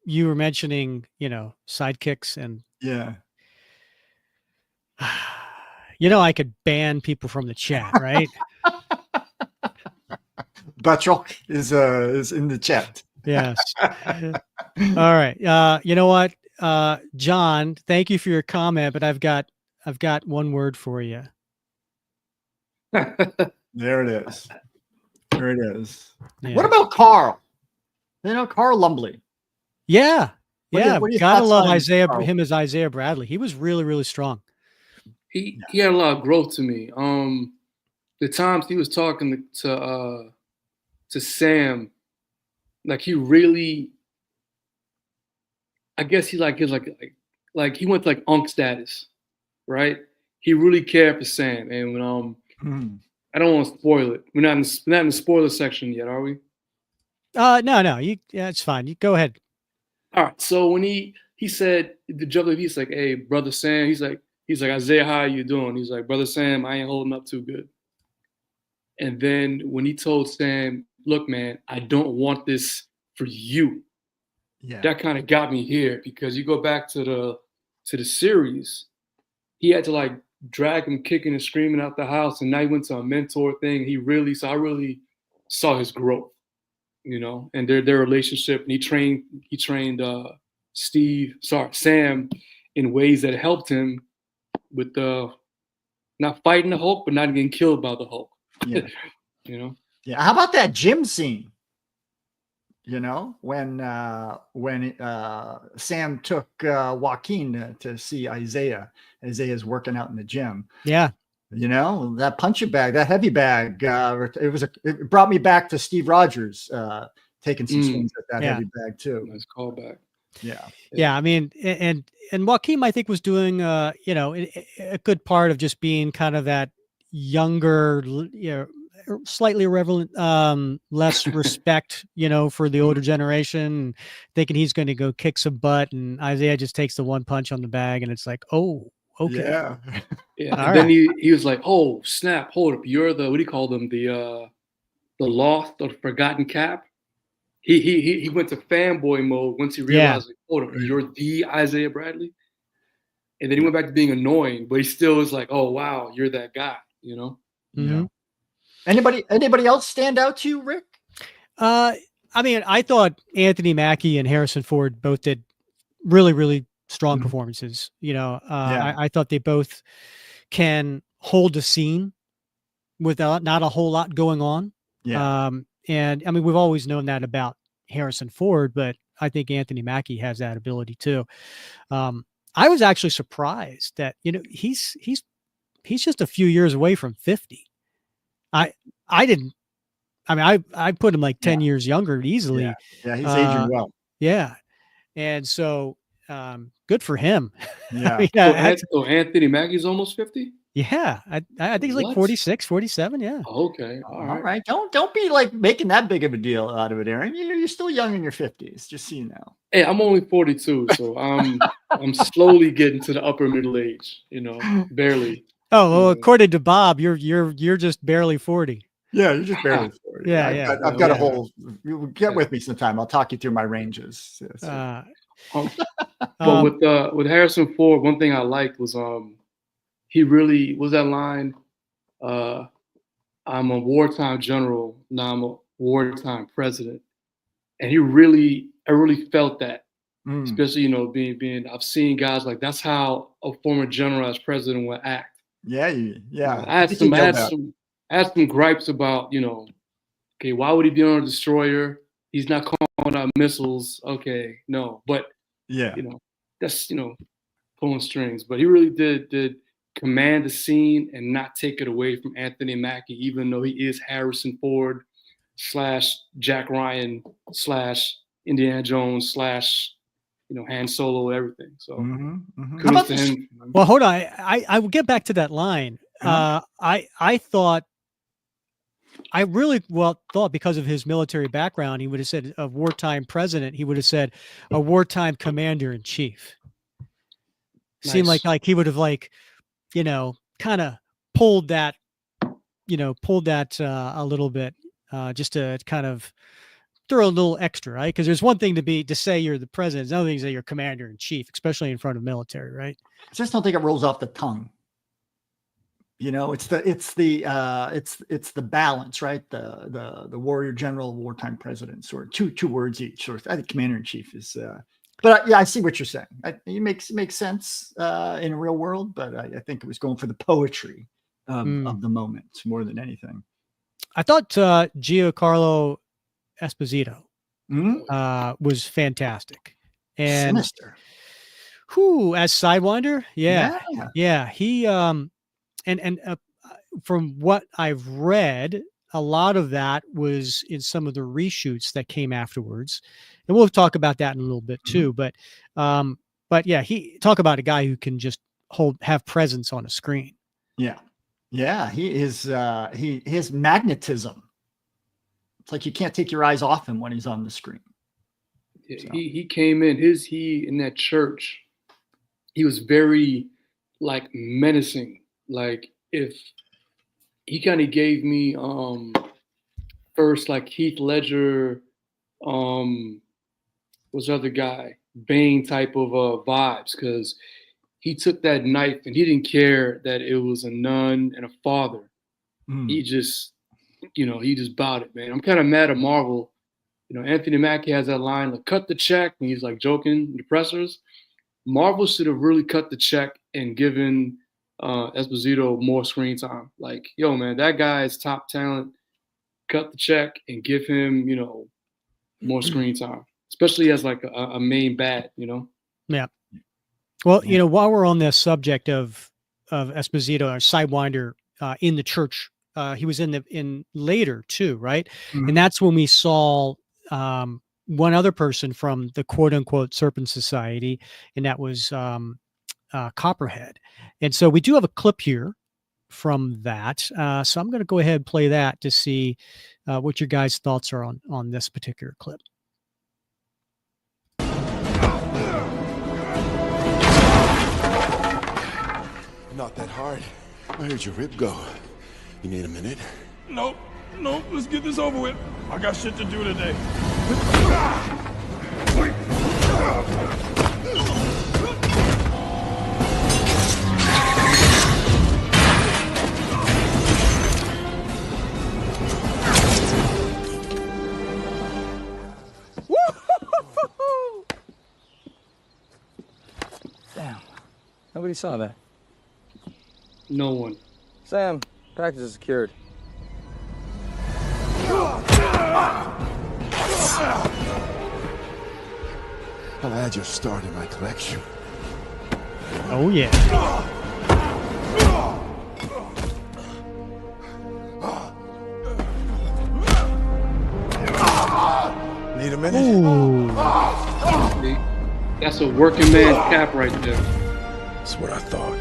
You were mentioning, you know, sidekicks, and Yeah. you know, I could ban people from the chat, right? Batroc is in the chat. Yes. All right. You know what, John? Thank you for your comment, but I've got one word for you. There it is. There it is. Yeah. What about Carl? You know, Carl Lumbly. Yeah. What are Yeah. your Gotta thoughts love on him as Isaiah Bradley. He was really, really strong. He had a lot of growth to me. The times he was talking to Sam, like he really, I guess he like he went to like Unk status, right? He really cared for Sam, and when I don't want to spoil it. We're not in the spoiler section yet, are we? No. Yeah, it's fine. You go ahead. All right. So when he said the jump, he's like, "Hey, brother Sam," he's like, "Isaiah, how you doing?" He's like, "Brother Sam, I ain't holding up too good." And then when he told Sam, "Look, man, I don't want this for you," that kind of got me here, because you go back to the series, he had to like drag him kicking and screaming out the house, and now he went to a mentor thing. I really saw his growth, you know, and their relationship. And he trained Sam in ways that helped him with not fighting the Hulk, but not getting killed by the Hulk. Yeah. You know? Yeah. How about that gym scene? You know, when Sam took Joaquin to see Isaiah. Isaiah's working out in the gym. Yeah. You know, that punching bag, that heavy bag, it brought me back to Steve Rogers taking some swings at that heavy bag too. Nice callback. Yeah. I mean, and Joaquin, I think, was doing you know, a good part of just being kind of that younger, you know, slightly irreverent, less respect, you know, for the older generation, thinking he's going to go kick some butt, and Isaiah just takes the one punch on the bag, and it's like, oh, okay. Yeah. And then he was like, "Oh snap! Hold up! You're the, what do you call them? The lost or forgotten Cap." He went to fanboy mode once he realized, like, "Hold up! You're the Isaiah Bradley." And then he went back to being annoying, but he still was like, "Oh wow, you're that guy," you know. Mm-hmm. Yeah. Anybody else stand out to you, Rick? I mean, I thought Anthony Mackie and Harrison Ford both did really, really strong performances. You know, I thought they both can hold a scene without not a whole lot going on. Yeah. And I mean, we've always known that about Harrison Ford, but I think Anthony Mackie has that ability too. I was actually surprised that, you know, he's just a few years away from 50. I put him like 10 years younger easily. Yeah, he's aging well. Yeah. And so good for him. Yeah. I mean, So Anthony Mackie's almost 50? Yeah. I think he's like 46, 47. Yeah. Okay. All right. Don't be like making that big of a deal out of it, Aaron. You're still young in your 50s, just so you know. Hey, I'm only 42, so I'm slowly getting to the upper middle age, you know, barely. Oh, well, according to Bob, you're just barely 40. Yeah, you're just barely 40. Yeah, I've got a whole. Get with me sometime. I'll talk you through my ranges. But with Harrison Ford, one thing I liked was he really was that line. I'm a wartime general, now I'm a wartime president, and I really felt that. Especially, you know, being I've seen guys like that's how a former general as president would act. Yeah, yeah. I had think you some, I nailed had that. some, I had some gripes about, okay, why would he be on a destroyer? He's not calling out missiles. Okay, no, but Yeah. that's pulling strings. But he really did command the scene and not take it away from Anthony Mackie, even though he is Harrison Ford / Jack Ryan / Indiana Jones / Han Solo, everything. So How kudos about to this? him. Well, hold on. I will get back to that line. Uh-huh. I thought, I really thought because of his military background, he would have said a wartime president. He would have said a wartime commander in chief. Seemed Nice. like he would have kind of pulled that, a little bit, just to kind of throw a little extra, right? Because there's one thing to say you're the president, there's another thing to say you're commander in chief, especially in front of military, right? I just don't think it rolls off the tongue. It's the balance, right? The warrior general, wartime president, sort of two words each. Or I think commander in chief is. But yeah, I see what you're saying. It makes sense in a real world, but I think it was going for the poetry of the moment more than anything. I thought Giancarlo Esposito was fantastic, and sinister. As Sidewinder, yeah. He and from what I've read, a lot of that was in some of the reshoots that came afterwards, and we'll talk about that in a little bit too. But yeah, he talk about a guy who can just have presence on a screen. Yeah, he is. His magnetism. It's like you can't take your eyes off him when he's on the screen. So. He came in in that church. He was very menacing. Like if he kind of gave me first Heath Ledger, what's the other guy, Bane type of vibes, because he took that knife and he didn't care that it was a nun and a father. He just bowed it, man. I'm kind of mad at Marvel. Anthony Mackie has that line, like, cut the check, and he's joking, the pressers. Marvel should have really cut the check and given Esposito more screen time. Like, yo, man, that guy is top talent. Cut the check and give him, more screen time, especially as a main bad, Yeah. Well, while we're on this subject of Esposito or Sidewinder in the church, he was in later too, right? And that's when we saw one other person from the quote unquote Serpent Society, and that was Copperhead. And so we do have a clip here from that. So I'm going to go ahead and play that to see what your guys' thoughts are on this particular clip. Not that hard. I heard your rib go. You need a minute? Nope. Let's get this over with. I got shit to do today. Damn. Nobody saw that. No one. Sam, package is secured. I'll add your star to my collection. Oh, yeah. Need a minute? Ooh. That's a working man's cap right there. That's what I thought.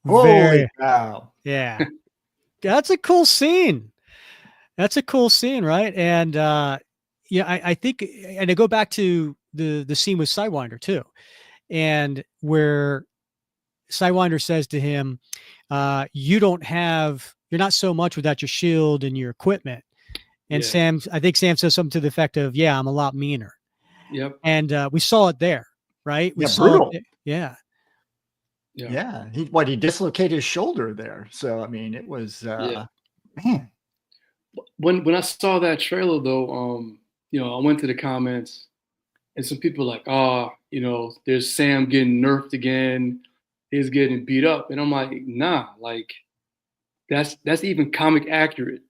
Holy cow. Yeah. That's a cool scene. Right? And I think, and I go back to the scene with Sidewinder too, and where Sidewinder says to him, you're not so much without your shield and your equipment. And I think Sam says something to the effect of, yeah, I'm a lot meaner. Yep. And we saw it there, right? We saw brutal. it. Yeah. He dislocated his shoulder there. So, I mean, it was, man. When I saw that trailer though, I went to the comments and some people were like, there's Sam getting nerfed again. he's getting beat up. And I'm like, nah, like that's even comic accurate.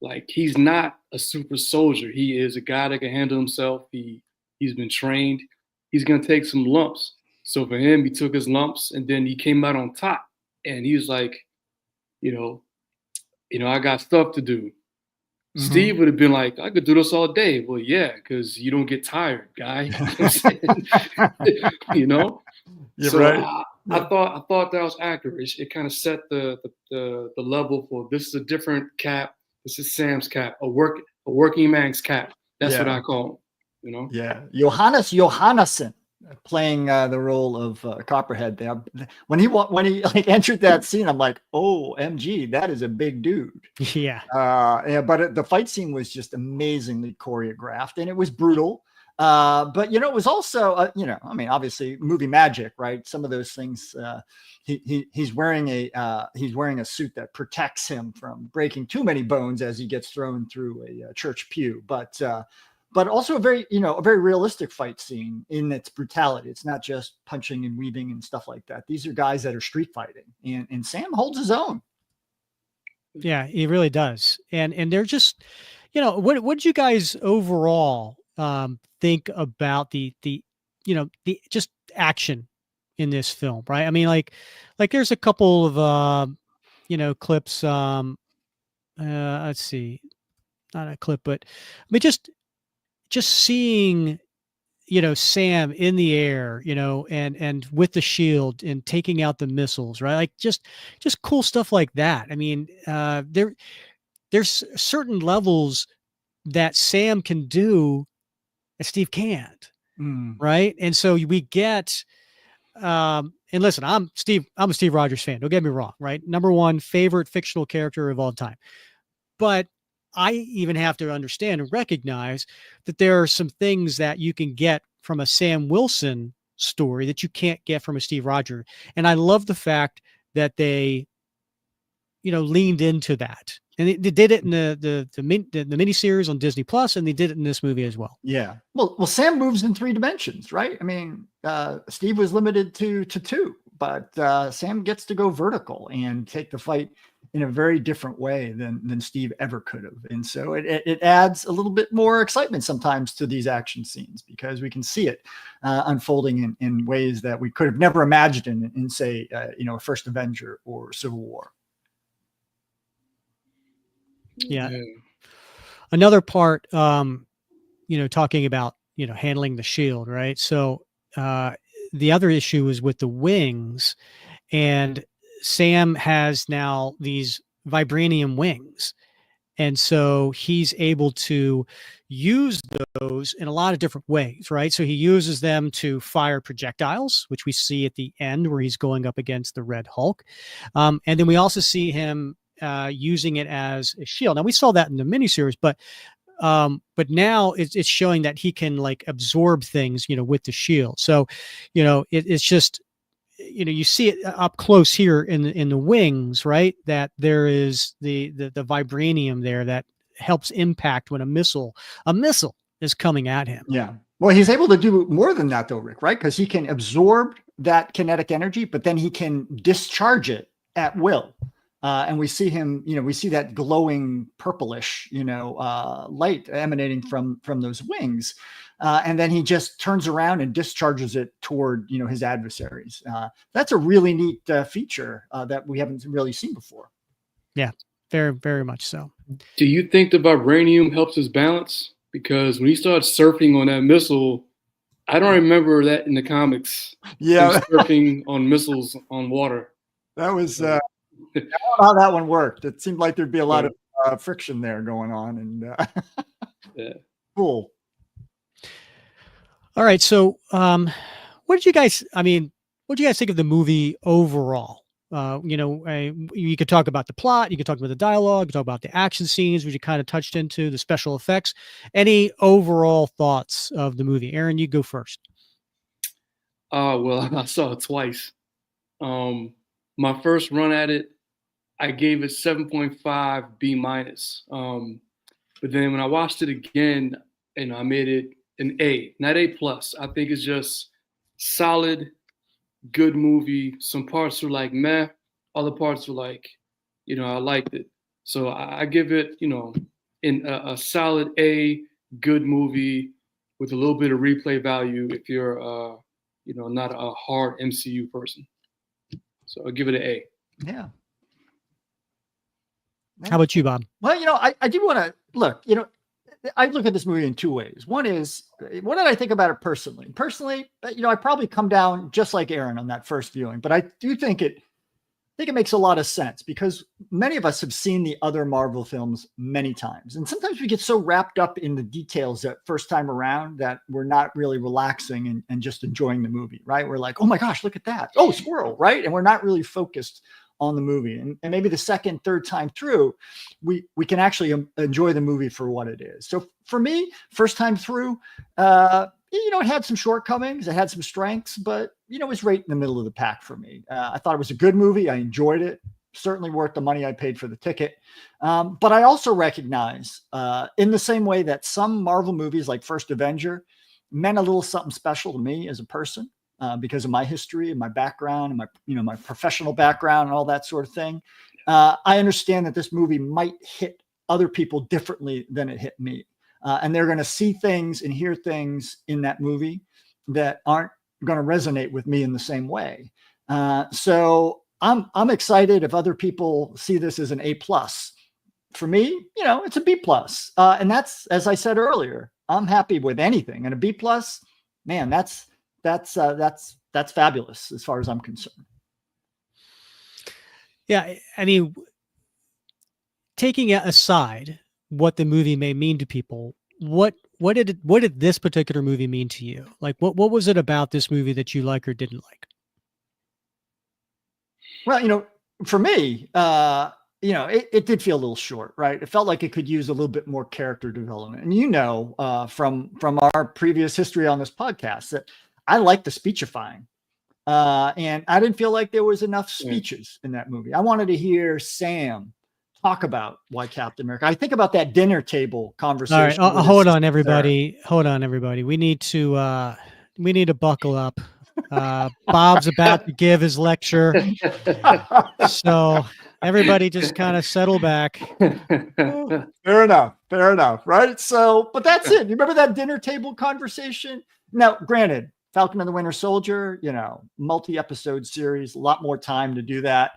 Like he's not a super soldier. He is a guy that can handle himself. He's been trained. He's gonna take some lumps. So for him, he took his lumps and then he came out on top. And he was like, you know, I got stuff to do. Steve would have been like, I could do this all day. Well, yeah, because you don't get tired, guy. You know what I'm saying? You know? You're So right. I thought that was accurate. It kind of set the level for this is a different Cap. This is Sam's Cap, a working man's Cap. That's what Yeah. I call him. You know? Yeah, Johannes Johannesson playing the role of Copperhead. There, when he like entered that scene, I'm like, oh, MG, that is a big dude. Yeah. Yeah, but the fight scene was just amazingly choreographed, and it was brutal. But it was also, I mean, obviously movie magic, right? Some of those things. He's wearing a suit that protects him from breaking too many bones as he gets thrown through a church pew. But also a very realistic fight scene in its brutality. It's not just punching and weaving and stuff like that. These are guys that are street fighting, and Sam holds his own. Yeah, he really does. And they're just, what did you guys overall think about the just action in this film, right? I mean, like there's a couple of clips. Let's see, not a clip, but I mean, just seeing Sam in the air, and with the shield and taking out the missiles, right? Like just cool stuff like that. I mean, there's certain levels that Sam can do that Steve can't, right? And so we get and listen, I'm a Steve Rogers fan, don't get me wrong, right? Number one favorite fictional character of all time. But I even have to understand and recognize that there are some things that you can get from a Sam Wilson story that you can't get from a Steve Rogers. And I love the fact that they, leaned into that. And they did it in the miniseries on Disney Plus, and they did it in this movie as well. Yeah. Well, Sam moves in 3 dimensions, right? I mean, Steve was limited to 2, but Sam gets to go vertical and take the fight in a very different way than Steve ever could have. And so it adds a little bit more excitement sometimes to these action scenes because we can see it unfolding in ways that we could have never imagined in say, First Avenger or Civil War. Yeah. Another part, talking about, handling the shield, right? So the other issue is with the wings, and Sam has now these vibranium wings. And so he's able to use those in a lot of different ways, right? So he uses them to fire projectiles, which we see at the end where he's going up against the Red Hulk. And then we also see him using it as a shield. Now we saw that in the miniseries, but now it's showing that he can like absorb things, with the shield. So, it's just, you see it up close here in the wings, right? That there is the vibranium there that helps impact when a missile is coming at him. Yeah. Well, he's able to do more than that though, Rick, right? Because he can absorb that kinetic energy, but then he can discharge it at will. And we see him, we see that glowing purplish, light emanating from those wings. And then he just turns around and discharges it toward, his adversaries. That's a really neat feature that we haven't really seen before. Yeah, very, very much so. Do you think the vibranium helps his balance? Because when he started surfing on that missile, I don't remember that in the comics. Yeah, surfing on missiles on water. That was I don't know how that one worked. It seemed like there'd be a lot of friction there going on, and yeah. Cool. All right, so what did you guys think of the movie overall? You could talk about the plot, you could talk about the dialogue, you could talk about the action scenes, which you kind of touched into, the special effects. Any overall thoughts of the movie? Aaron, you go first. Well, I saw it twice. My first run at it, I gave it 7.5 B-. But then when I watched it again, I made it an A, not A+. I think it's just solid, good movie. Some parts are like meh, other parts are like, I liked it. So I give it, in a solid A, good movie with a little bit of replay value if you're, not a hard MCU person. So I'll give it an A. Yeah. How about you, Bob? Well, I do want to look, I look at this movie in two ways. One is, what did I think about it personally? Personally, I probably come down just like Aaron on that first viewing, but I do think it makes a lot of sense because many of us have seen the other Marvel films many times. And sometimes we get so wrapped up in the details that first time around that we're not really relaxing and just enjoying the movie, right? We're like, oh my gosh, look at that. Oh, squirrel, right? And we're not really focused on the movie. And maybe the second, third time through, we can actually enjoy the movie for what it is. So for me, first time through, it had some shortcomings. It had some strengths, but, it was right in the middle of the pack for me. I thought it was a good movie. I enjoyed it. Certainly worth the money I paid for the ticket. But I also recognize in the same way that some Marvel movies like First Avenger meant a little something special to me as a person because of my history and my background and my professional background and all that sort of thing. I understand that this movie might hit other people differently than it hit me. And they're going to see things and hear things in that movie that aren't going to resonate with me in the same way. So I'm excited if other people see this as an A+. For me, it's a B+. And that's, as I said earlier, I'm happy with anything. And a B+, man, that's fabulous as far as I'm concerned. Yeah, I mean, taking aside what the movie may mean to people, what did this particular movie mean to you? Like, what was it about this movie that you like or didn't like? Well, for me, it did feel a little short, right? It felt like it could use a little bit more character development. And from our previous history on this podcast that I like the speechifying. And I didn't feel like there was enough speeches in that movie. I wanted to hear Sam talk about why Captain America. I think about that dinner table conversation. All right, hold on, everybody. Hold on, everybody. We need to buckle up. Bob's about to give his lecture, so everybody just kind of settle back. Fair enough, right? So, but that's it. You remember that dinner table conversation? Now, granted, Falcon and the Winter Soldier, multi-episode series, a lot more time to do that.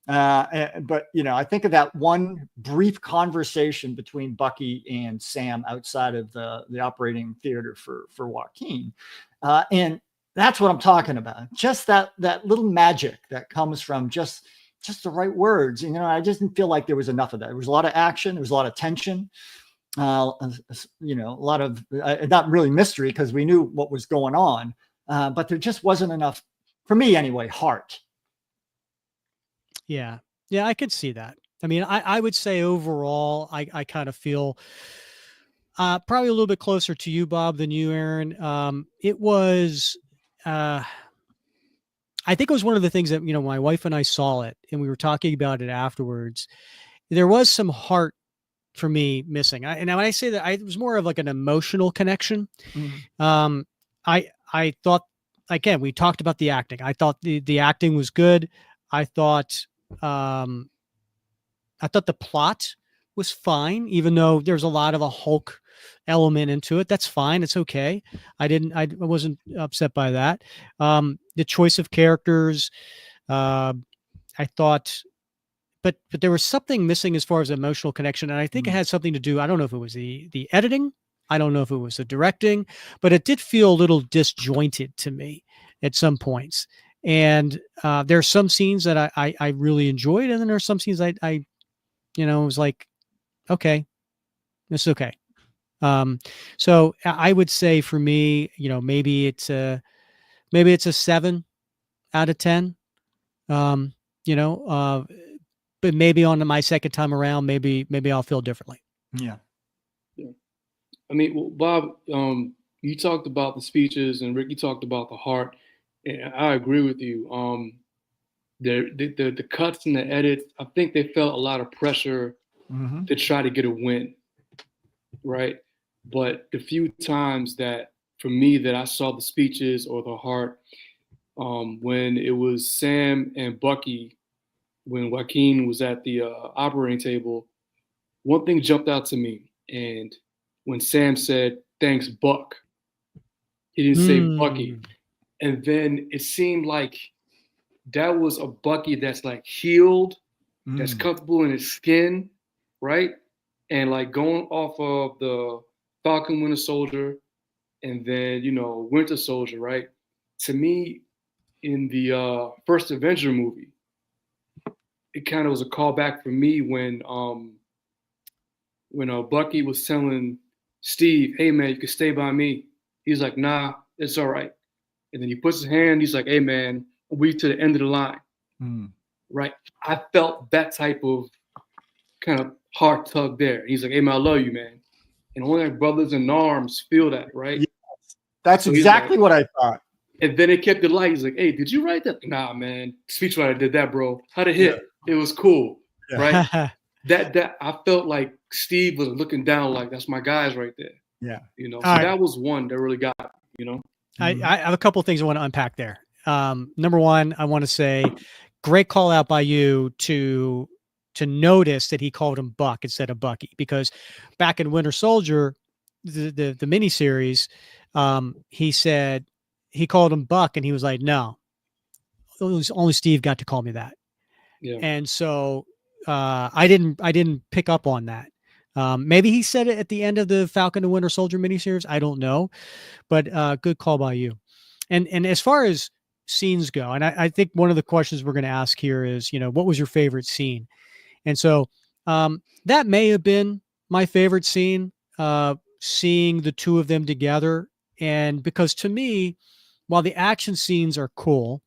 But I think of that one brief conversation between Bucky and Sam outside of the operating theater for Joaquin, and that's what I'm talking about. Just that little magic that comes from just the right words. I just didn't feel like there was enough of that. There was a lot of action. There was a lot of tension. A lot of not really mystery because we knew what was going on, but there just wasn't enough for me anyway. Heart. Yeah, I could see that. I mean, I would say overall, I kind of feel probably a little bit closer to you, Bob, than you, Aaron. It was, I think it was one of the things that, my wife and I saw it and we were talking about it afterwards. There was some heart for me missing. And when I say that, it was more of like an emotional connection. Mm-hmm. I thought, again, we talked about the acting. I thought the acting was good. I thought the plot was fine, even though there's a lot of a Hulk element into it. That's fine. It's okay. I wasn't upset by that. The choice of characters, I thought, but there was something missing as far as emotional connection. And I think it had something to do, I don't know if it was the editing. I don't know if it was the directing, but it did feel a little disjointed to me at some points. And there are some scenes that I really enjoyed, and then there are some scenes I was like, okay, this is okay. So I would say for me, maybe it's a 7 out of 10. But maybe on my second time around, maybe I'll feel differently. Yeah. I mean, Bob, you talked about the speeches, and Rick, you talked about the heart. And I agree with you. The cuts and the edits, I think they felt a lot of pressure to try to get a win, right? But the few times that, for me, that I saw the speeches or the heart, when it was Sam and Bucky, when Joaquin was at the operating table, one thing jumped out to me. And when Sam said, "Thanks, Buck," he didn't say Bucky. And then it seemed like that was a Bucky that's like healed, that's comfortable in his skin, right? And like going off of the Falcon Winter Soldier and then, Winter Soldier, right? To me, in the first Avenger movie, it kind of was a callback for me when Bucky was telling Steve, "Hey man, you can stay by me." He's like, "Nah, it's all right." And then he puts his hand, he's like, "Hey man, we to the end of the line." Right? I felt that type of kind of heart tug there. He's like, "Hey man, I love you, man." And only like brothers in arms feel that, right? Yes. That's so exactly what I thought. And then it kept it light. He's like, "Hey, did you write that?" "Nah, man. Speechwriter did that, bro. How'd it hit?" "It was cool." Right? that I felt like Steve was looking down like, that's my guys right there. Yeah. So that was one that really got me, I have a couple of things I want to unpack there. Number one, I want to say great call out by you to notice that he called him Buck instead of Bucky, because back in Winter Soldier, the miniseries, he said he called him Buck and he was like, "No, only Steve got to call me that." Yeah. And so I didn't pick up on that. Maybe he said it at the end of the Falcon and Winter Soldier miniseries. I don't know, but good call by you. And as far as scenes go, and I think one of the questions we're going to ask here is, what was your favorite scene? And so that may have been my favorite scene, seeing the two of them together. And because to me, while the action scenes are cool,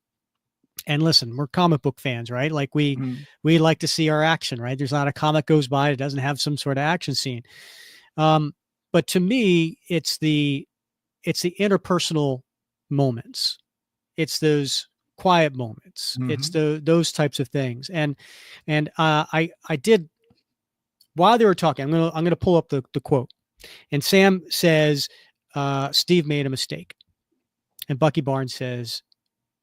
and listen, we're comic book fans, right? Like we like to see our action, right? There's not a comic goes by that doesn't have some sort of action scene. But to me, it's the interpersonal moments. It's those quiet moments. It's those types of things. And I did, while they were talking, I'm gonna pull up the quote. And Sam says, Steve made a mistake. And Bucky Barnes says,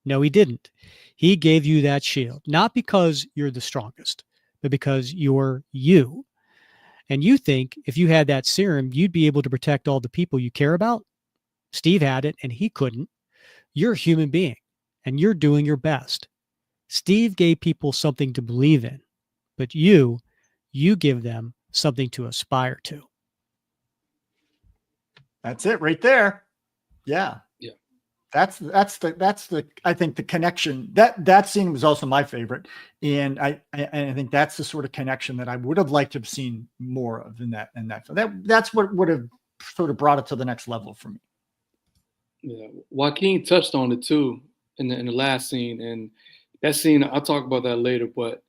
"No, he didn't. He gave you that shield, not because you're the strongest, but because you're you. And you think if you had that serum, you'd be able to protect all the people you care about. Steve had it and he couldn't. You're a human being and you're doing your best. Steve gave people something to believe in, but you give them something to aspire to." That's it right there. Yeah. Yeah. That's the I think the connection that scene was also my favorite. And I think that's the sort of connection that I would have liked to have seen more of in that film. That's what would have sort of brought it to the next level for me. Yeah. Joaquin touched on it too in the last scene. And that scene, I'll talk about that later. But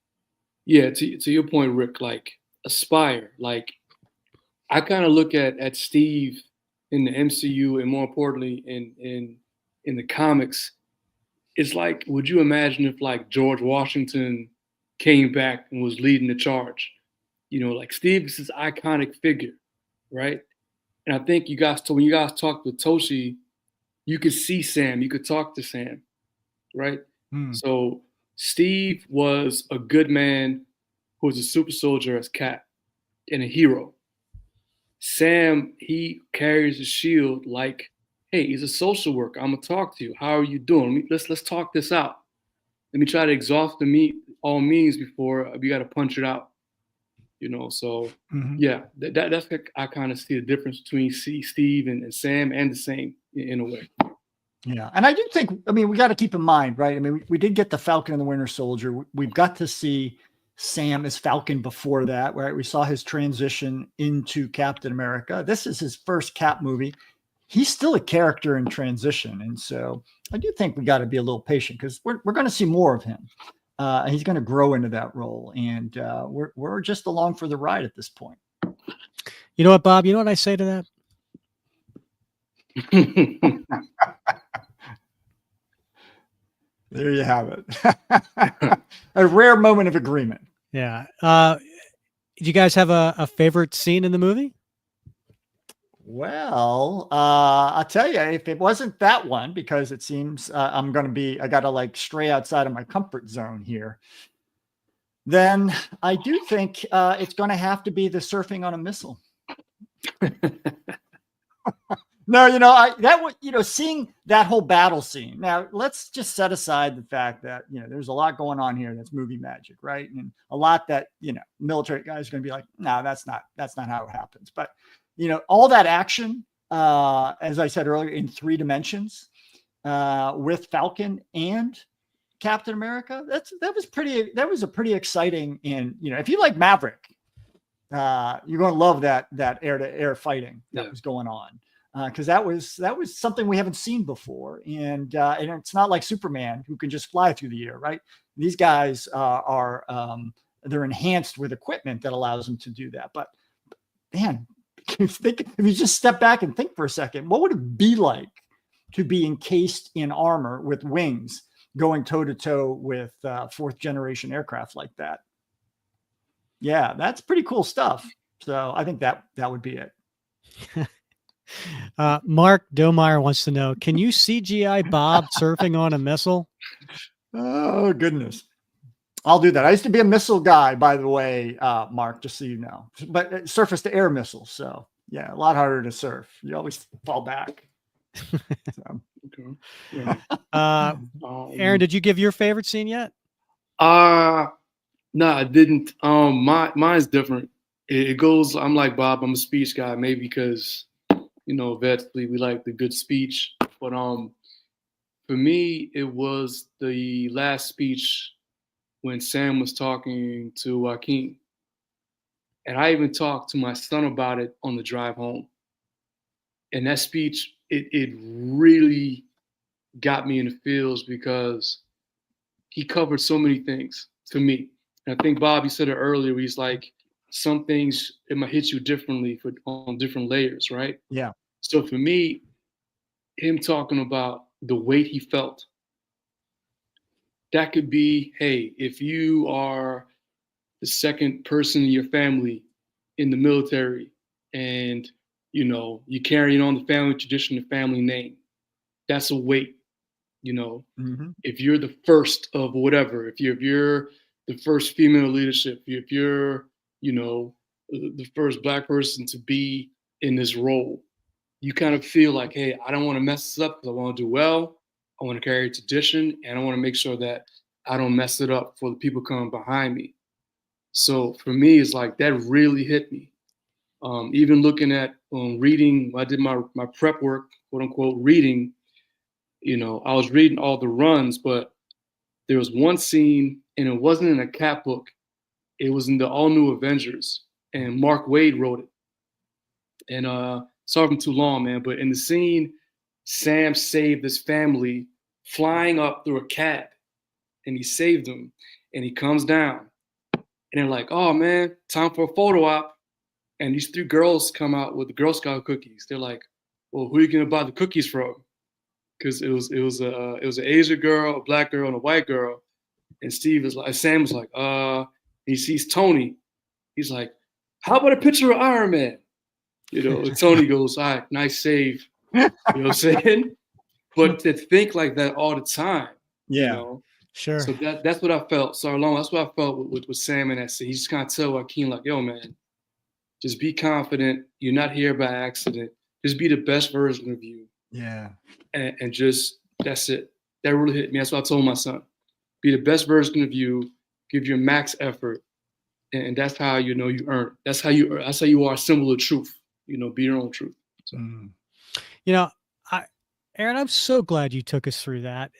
yeah, to your point, Rick, like aspire. Like I kind of look at Steve in the MCU and more importantly in the comics. It's like, would you imagine if like George Washington came back and was leading the charge? Like Steve is this iconic figure, right? And I think when you guys talked with Toshi, you could see Sam, you could talk to Sam, right? So Steve was a good man who was a super soldier as Cap and a hero. Sam, he carries a shield like, hey, he's a social worker. I'm gonna talk to you. How are you doing? Let's talk this out. Let me try to exhaust all means before we got to punch it out. So yeah, that's like I kind of see the difference between Steve and Sam, and the same in a way. Yeah, and I do think, we got to keep in mind, right? We did get the Falcon and the Winter Soldier. We've got to see Sam as Falcon before that, right? We saw his transition into Captain America. This is his first Cap movie. He's still a character in transition. And so I do think we got to be a little patient because we're going to see more of him. He's going to grow into that role. And we're just along for the ride at this point. You know what, Bob? You know what I say to that? There you have it. A rare moment of agreement. Yeah. Do you guys have a favorite scene in the movie? Well, I'll tell you, if it wasn't that one, because it seems I got to like stray outside of my comfort zone here, then I do think it's going to have to be the surfing on a missile. No, seeing that whole battle scene. Now, let's just set aside the fact that, there's a lot going on here that's movie magic, right? And a lot that, military guys are going to be like, no, that's not how it happens. But, all that action, as I said earlier, in 3 dimensions with Falcon and Captain America, that was a pretty exciting. And, if you like Maverick, you're going to love that air to air fighting that was going on. Because that was something we haven't seen before, and it's not like Superman who can just fly through the air, right? These guys are they're enhanced with equipment that allows them to do that. But man, if you just step back and think for a second, what would it be like to be encased in armor with wings, going toe to toe with 4th generation aircraft like that? Yeah, that's pretty cool stuff. So I think that would be it. Mark Domeyer wants to know, can you CGI Bob surfing on a missile? Oh, goodness. I'll do that. I used to be a missile guy, by the way, Mark, just so you know. But surface to air missiles. So, yeah, a lot harder to surf. You always fall back. So. Okay. Yeah. Aaron, did you give your favorite scene yet? No, I didn't. Mine's different. It goes, I'm like Bob, I'm a speech guy, maybe because vets, we like the good speech. But for me, it was the last speech when Sam was talking to Joaquin. And I even talked to my son about it on the drive home. And that speech, it really got me in the feels because he covered so many things to me. And I think Bob, you said it earlier, he's like, some things, it might hit you differently on different layers, right? Yeah. So for me, him talking about the weight he felt, that could be, hey, if you are the second person in your family in the military and, you're carrying on the family tradition, the family name, that's a weight, Mm-hmm. If you're the first of whatever, if you're the first female leadership, if you're, the first Black person to be in this role, you kind of feel like, hey, I don't want to mess this up because I want to do well. I want to carry tradition, and I want to make sure that I don't mess it up for the people coming behind me. So for me, it's like that really hit me. Even looking at reading, I did my prep work, quote unquote, reading. I was reading all the runs, but there was one scene, and it wasn't in a Cap book. It was in the All New Avengers, and Mark Waid wrote it. And sorry if I'm too long, man, but in the scene, Sam saved his family flying up through a cab, and he saved them. And he comes down, and they're like, "Oh man, time for a photo op." And these 3 girls come out with the Girl Scout cookies. They're like, "Well, who are you gonna buy the cookies from?" Because it was an Asian girl, a Black girl, and a white girl. And Sam was like, he sees Tony. He's like, "How about a picture of Iron Man?" And Tony goes, "All right, nice save." You know what I'm saying? But to think like that all the time. Yeah. Sure. So that's what I felt. Sorry, long. That's what I felt with Sam in that scene. He just kind of tell Joaquin, like, "Yo, man, just be confident. You're not here by accident. Just be the best version of you." Yeah. And just, that's it. That really hit me. That's what I told my son. Be the best version of you. Give your max effort. And that's how you earn. That's how you are a symbol of truth. Be your own truth. So. Aaron, I'm so glad you took us through that.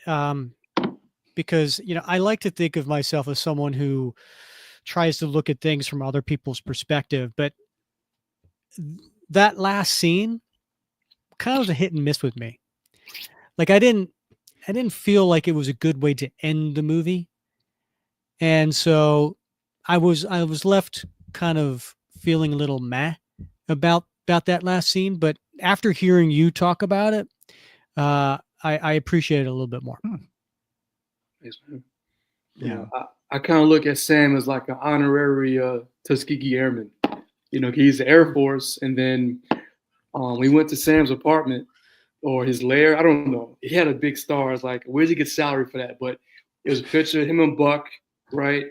Because, I like to think of myself as someone who tries to look at things from other people's perspective, but that last scene kind of was a hit and miss with me. Like I didn't feel like it was a good way to end the movie. And so I was left kind of feeling a little meh about that last scene, but after hearing you talk about it, I appreciate it a little bit more. Yes, man. Yeah. I kind of look at Sam as like an honorary Tuskegee Airman. He's the Air Force, and then We went to Sam's apartment or his lair. I don't know. He had a big star. I was like, where does he get salary for that? But it was a picture of him and Buck, right?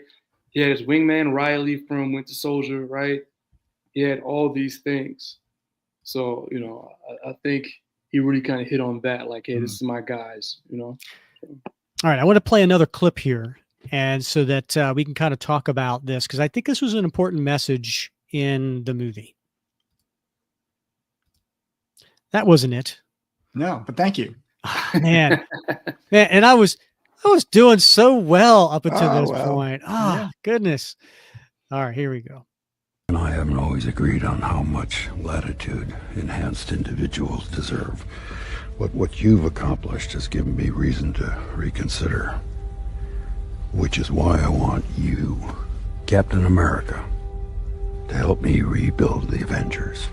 He had his wingman Riley from Winter Soldier, right? He had all these things. So, I think he really kind of hit on that, like, hey, this is my guys, All right, I want to play another clip here, and so that we can kind of talk about this, because I think this was an important message in the movie. That wasn't it. No, but thank you. Man, and I was doing so well up until this well, point. Goodness. All right, here we go. And I haven't always agreed on how much latitude enhanced individuals deserve. But what you've accomplished has given me reason to reconsider. Which is why I want you, Captain America, to help me rebuild the Avengers.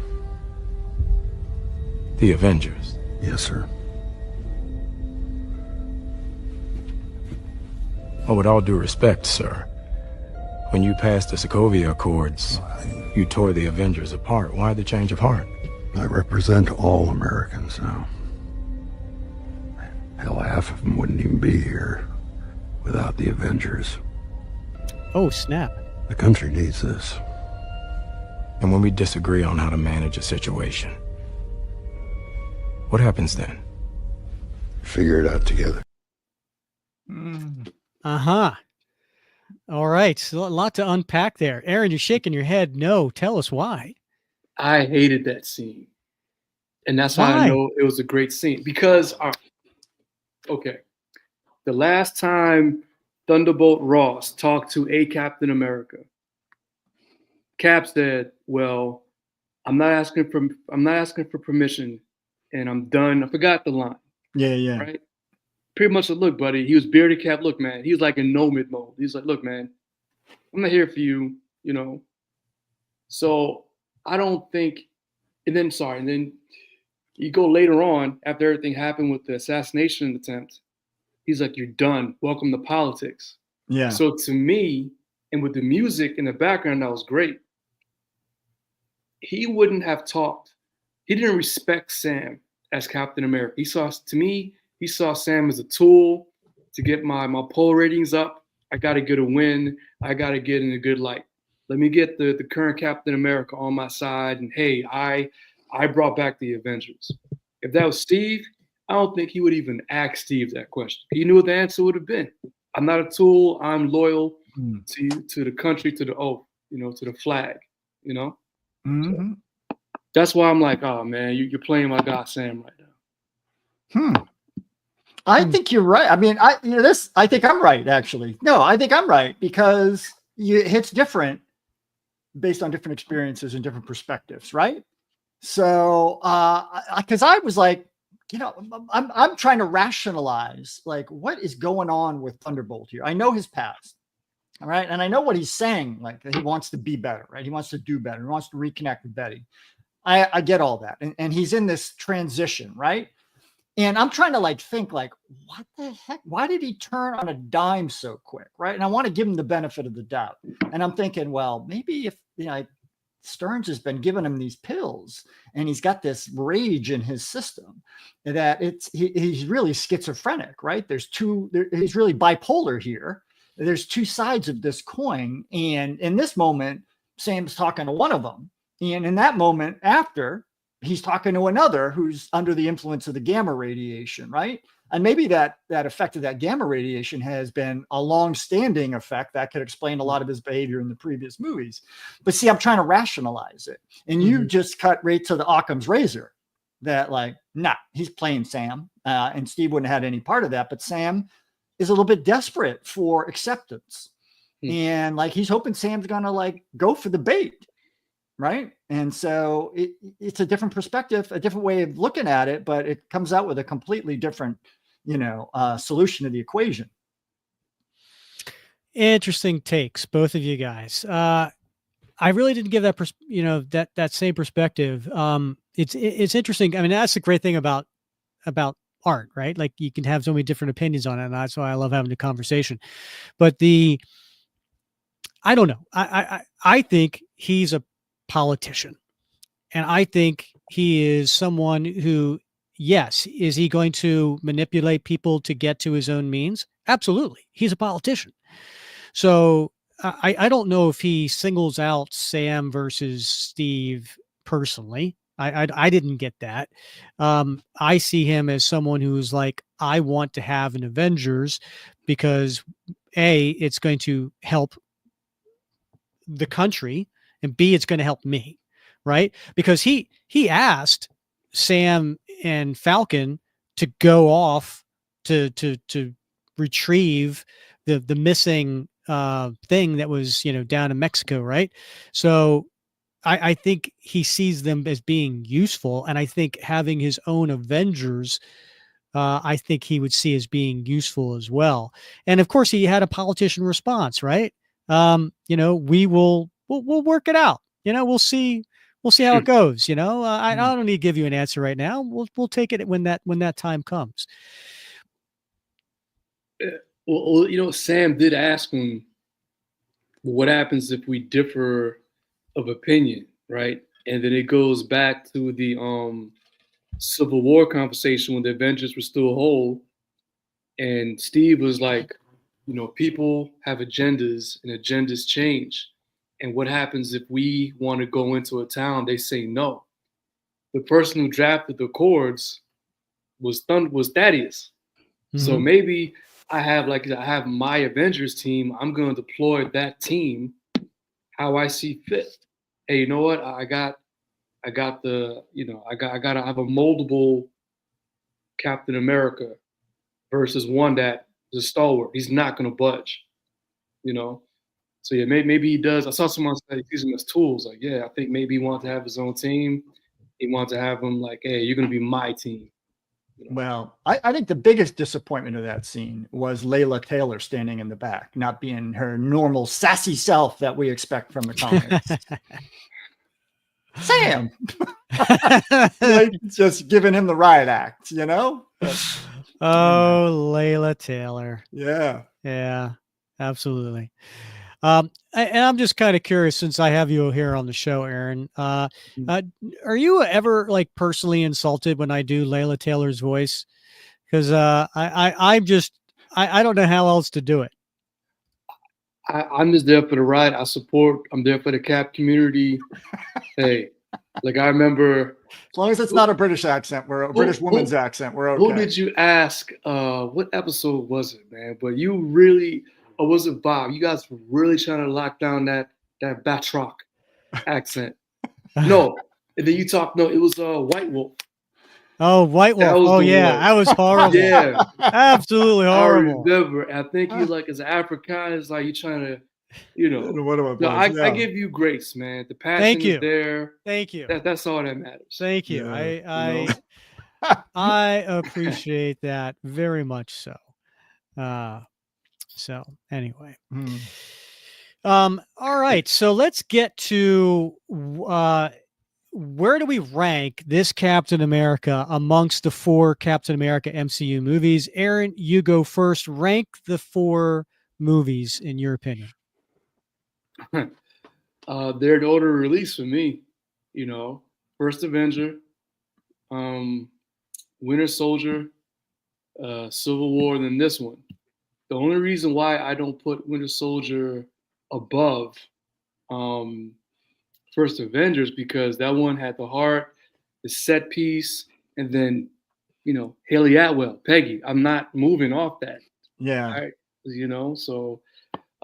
The Avengers? Yes, sir. Oh, with all due respect, sir, when you passed the Sokovia Accords, you tore the Avengers apart. Why the change of heart? I represent all Americans now. Hell, half of them wouldn't even be here without the Avengers. Oh, snap. The country needs this. And when we disagree on how to manage a situation, what happens then? Figure it out together. Uh-huh. All right. So a lot to unpack there. Aaron, you're shaking your head. No, tell us why. I hated that scene. And that's how Why? I know it was a great scene. Because, okay, the last time Thunderbolt Ross talked to a Captain America, Cap said, well, I'm not asking for permission, and I'm done. I forgot the line. Yeah. Right? Pretty much said, look, buddy, he was bearded Cap. Look, man, he was like in nomad mode. He's like, look, man, I'm not here for you, So I don't think, and then you go later on after everything happened with the assassination attempt. He's like, you're done. Welcome to politics. Yeah. So to me, and with the music in the background, that was great. He wouldn't have talked. He didn't respect Sam as Captain America. He saw Sam as a tool to get my poll ratings up. I got to get a win. I got to get in a good light. Let me get the current Captain America on my side. And hey, I brought back the Avengers. If that was Steve, I don't think he would even ask Steve that question. He knew what the answer would have been. I'm not a tool. I'm loyal to the country, to the oath, to the flag, So that's why I'm like, oh man, you're playing my guy Sam right now. I think you're right. I mean, I think I'm right, actually. No, I think I'm right, because it hits different based on different experiences and different perspectives, right? So, because I was like, I'm trying to rationalize, like, what is going on with Thunderbolt here? I know his past, all right? And I know what he's saying, like, he wants to be better, right? He wants to do better. He wants to reconnect with Betty. I get all that. And he's in this transition, right? And I'm trying to think, what the heck? Why did he turn on a dime so quick, right? And I want to give him the benefit of the doubt. And I'm thinking, well, maybe if, Stearns has been giving him these pills and he's got this rage in his system that he's really schizophrenic, right? He's really bipolar here. There's two sides of this coin. And in this moment, Sam's talking to one of them. And in that moment after, he's talking to another who's under the influence of the gamma radiation, right? And maybe that effect of that gamma radiation has been a long-standing effect that could explain a lot of his behavior in the previous movies. But see, I'm trying to rationalize it. And you just cut right to the Occam's razor that he's playing Sam. And Steve wouldn't have had any part of that. But Sam is a little bit desperate for acceptance. And he's hoping Sam's going to go for the bait. Right. And so it's a different perspective, a different way of looking at it, but it comes out with a completely different, solution to the equation. Interesting takes, both of you guys. I really didn't give that, that same perspective. It's interesting. I mean, that's the great thing about art, right? Like, you can have so many different opinions on it. And that's why I love having the conversation. But I don't know. I think he's a politician, and I think he is someone who, yes, is he going to manipulate people to get to his own means? Absolutely. He's a politician. So I don't know if he singles out Sam versus Steve personally. I didn't get that. I see him as someone who's like, I want to have an Avengers because A, it's going to help the country, and B, it's going to help me, right? Because he asked Sam and Falcon to go off to retrieve the missing thing that was, down in Mexico, right? So I think he sees them as being useful, and I think having his own Avengers, I think he would see as being useful as well. And of course, he had a politician response, right? We'll work it out. We'll see how it goes. I don't need to give you an answer right now. We'll take it when that time comes. Well, Sam did ask him, what happens if we differ of opinion, right? And then it goes back to the Civil War conversation when the Avengers were still whole, and Steve was like, people have agendas and agendas change. And what happens if we want to go into a town? They say no. The person who drafted the Accords was Thaddeus. Mm-hmm. So maybe I have my Avengers team. I'm going to deploy that team how I see fit. Hey, you know what? I have a moldable Captain America versus one that is a stalwart. He's not going to budge, So yeah, maybe he does. I saw someone say he sees them as tools. Like, yeah, I think maybe he wants to have his own team. He wants to have them like, hey, you're going to be my team. Well, I think the biggest disappointment of that scene was Layla Taylor standing in the back, not being her normal sassy self that we expect from the comics. Sam, like, just giving him the riot act, But, Layla Taylor. Yeah, absolutely. And I'm just kind of curious, since I have you here on the show, Aaron, are you ever like personally insulted when I do Layla Taylor's voice? Because I don't know how else to do it. I'm just there for the ride. I'm there for the Cap community. Hey, like I remember. As long as it's not a British accent, British woman's accent, we're okay. Who did you ask? What episode was it, man? But you really. Or was it Bob? You guys were really trying to lock down that Batroc accent. No, and then you talked. No, it was White Wolf. Oh, White Wolf. Oh yeah, that was horrible. Yeah, absolutely horrible. I remember. I think you like as an Afrikaner, like you're trying to, I give you grace, man. The passion is there. Thank you. That's all that matters. Thank you. I appreciate that very much so. So anyway, all right. So let's get to where do we rank this Captain America amongst the 4 Captain America MCU movies? Aaron, you go first. Rank the 4 movies in your opinion. They're in order of release for me. First Avenger, Winter Soldier, Civil War, and then this one. The only reason why I don't put Winter Soldier above First Avengers, because that one had the heart, the set piece, and then, Haley Atwell, Peggy. I'm not moving off that. Yeah. Right? So,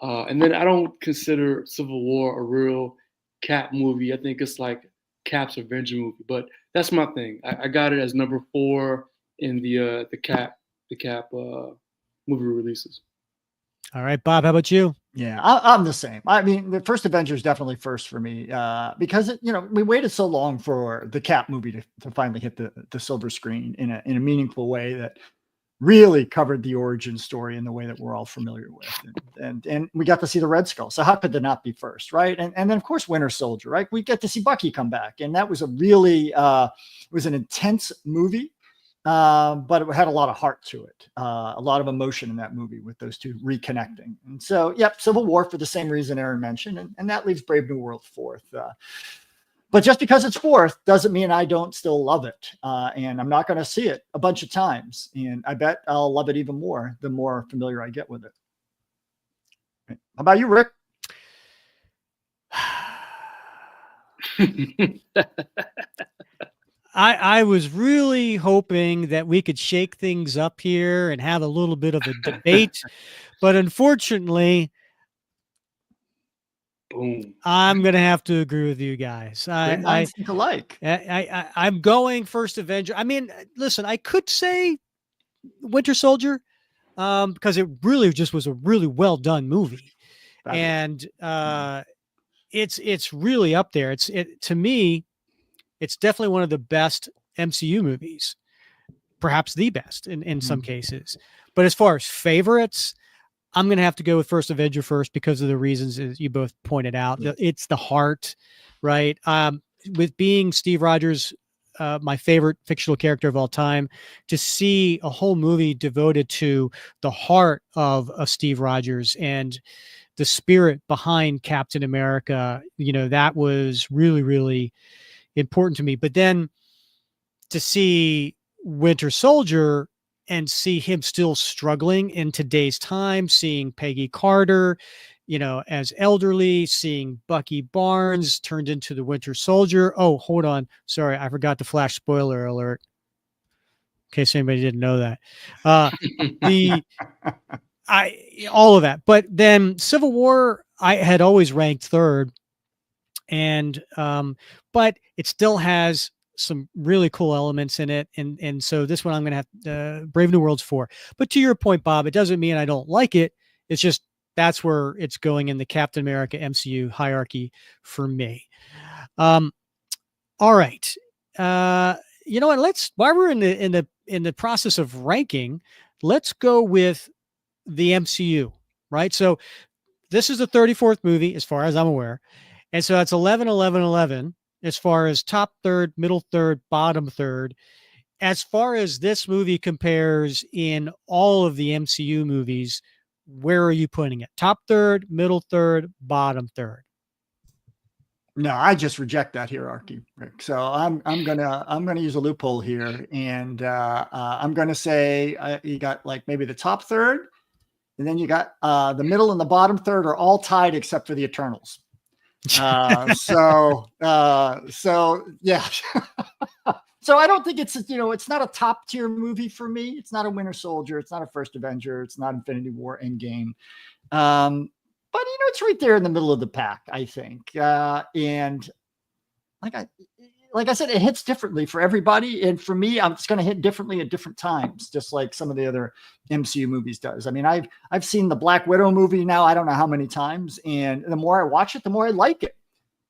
and then I don't consider Civil War a real Cap movie. I think it's like Cap's Avenger movie, but that's my thing. I got it as number 4 in the Cap movie releases. All right, Bob, how about you? Yeah, I'm the same. I mean, the first Avenger is definitely first for me because we waited so long for the Cap movie to finally hit the silver screen in a meaningful way that really covered the origin story in the way that we're all familiar with, and we got to see the Red Skull. So how could that not be first, right? And then of course Winter Soldier, right? We get to see Bucky come back, and that was a really it was an intense movie. But it had a lot of heart to it, a lot of emotion in that movie with those two reconnecting. And so, Civil War for the same reason Aaron mentioned, and that leaves Brave New World fourth. But just because it's fourth doesn't mean I don't still love it. And I'm not going to see it a bunch of times. And I bet I'll love it even more the more familiar I get with it. How about you, Rick? I was really hoping that we could shake things up here and have a little bit of a debate, but unfortunately, Boom. I'm gonna have to agree with you guys. Great minds think alike. I'm going First Avenger. I mean, listen, I could say Winter Soldier, because it really just was a really well done movie, and it's really up there. To me, it's definitely one of the best MCU movies, perhaps the best in some cases. But as far as favorites, I'm going to have to go with First Avenger first because of the reasons that you both pointed out. It's the heart, right? With being Steve Rogers, my favorite fictional character of all time, to see a whole movie devoted to the heart of Steve Rogers and the spirit behind Captain America, that was really, really important to me. But then to see Winter Soldier and see him still struggling in today's time, seeing Peggy Carter, as elderly, seeing Bucky Barnes turned into the Winter Soldier. Oh, hold on. Sorry, I forgot to flash spoiler alert. In case anybody didn't know that. All of that. But then Civil War, I had always ranked third. And but it still has some really cool elements in it, and so this one I'm gonna have Brave New World's 4. But to your point, Bob, it doesn't mean I don't like it. It's just that's where it's going in the Captain America MCU hierarchy for me. All right, you know what? While we're in the process of ranking, let's go with the MCU, right? So this is the 34th movie, as far as I'm aware. And so that's 11, 11, 11 as far as top third, middle third, bottom third. As far as this movie compares in all of the MCU movies, where are you putting it? Top third, middle third, bottom third? No, I just reject that hierarchy, Rick. So I'm gonna use a loophole here, and I'm gonna say you got like maybe the top third, and then you got the middle and the bottom third are all tied except for the Eternals. So yeah. So I don't think it's not a top tier movie for me. It's not a Winter Soldier. It's not a First Avenger. It's not Infinity War Endgame. But it's right there in the middle of the pack, I think. And like I said, it hits differently for everybody. And for me, it's going to hit differently at different times, just like some of the other MCU movies does. I mean, I've seen the Black Widow movie now, I don't know how many times. And the more I watch it, the more I like it.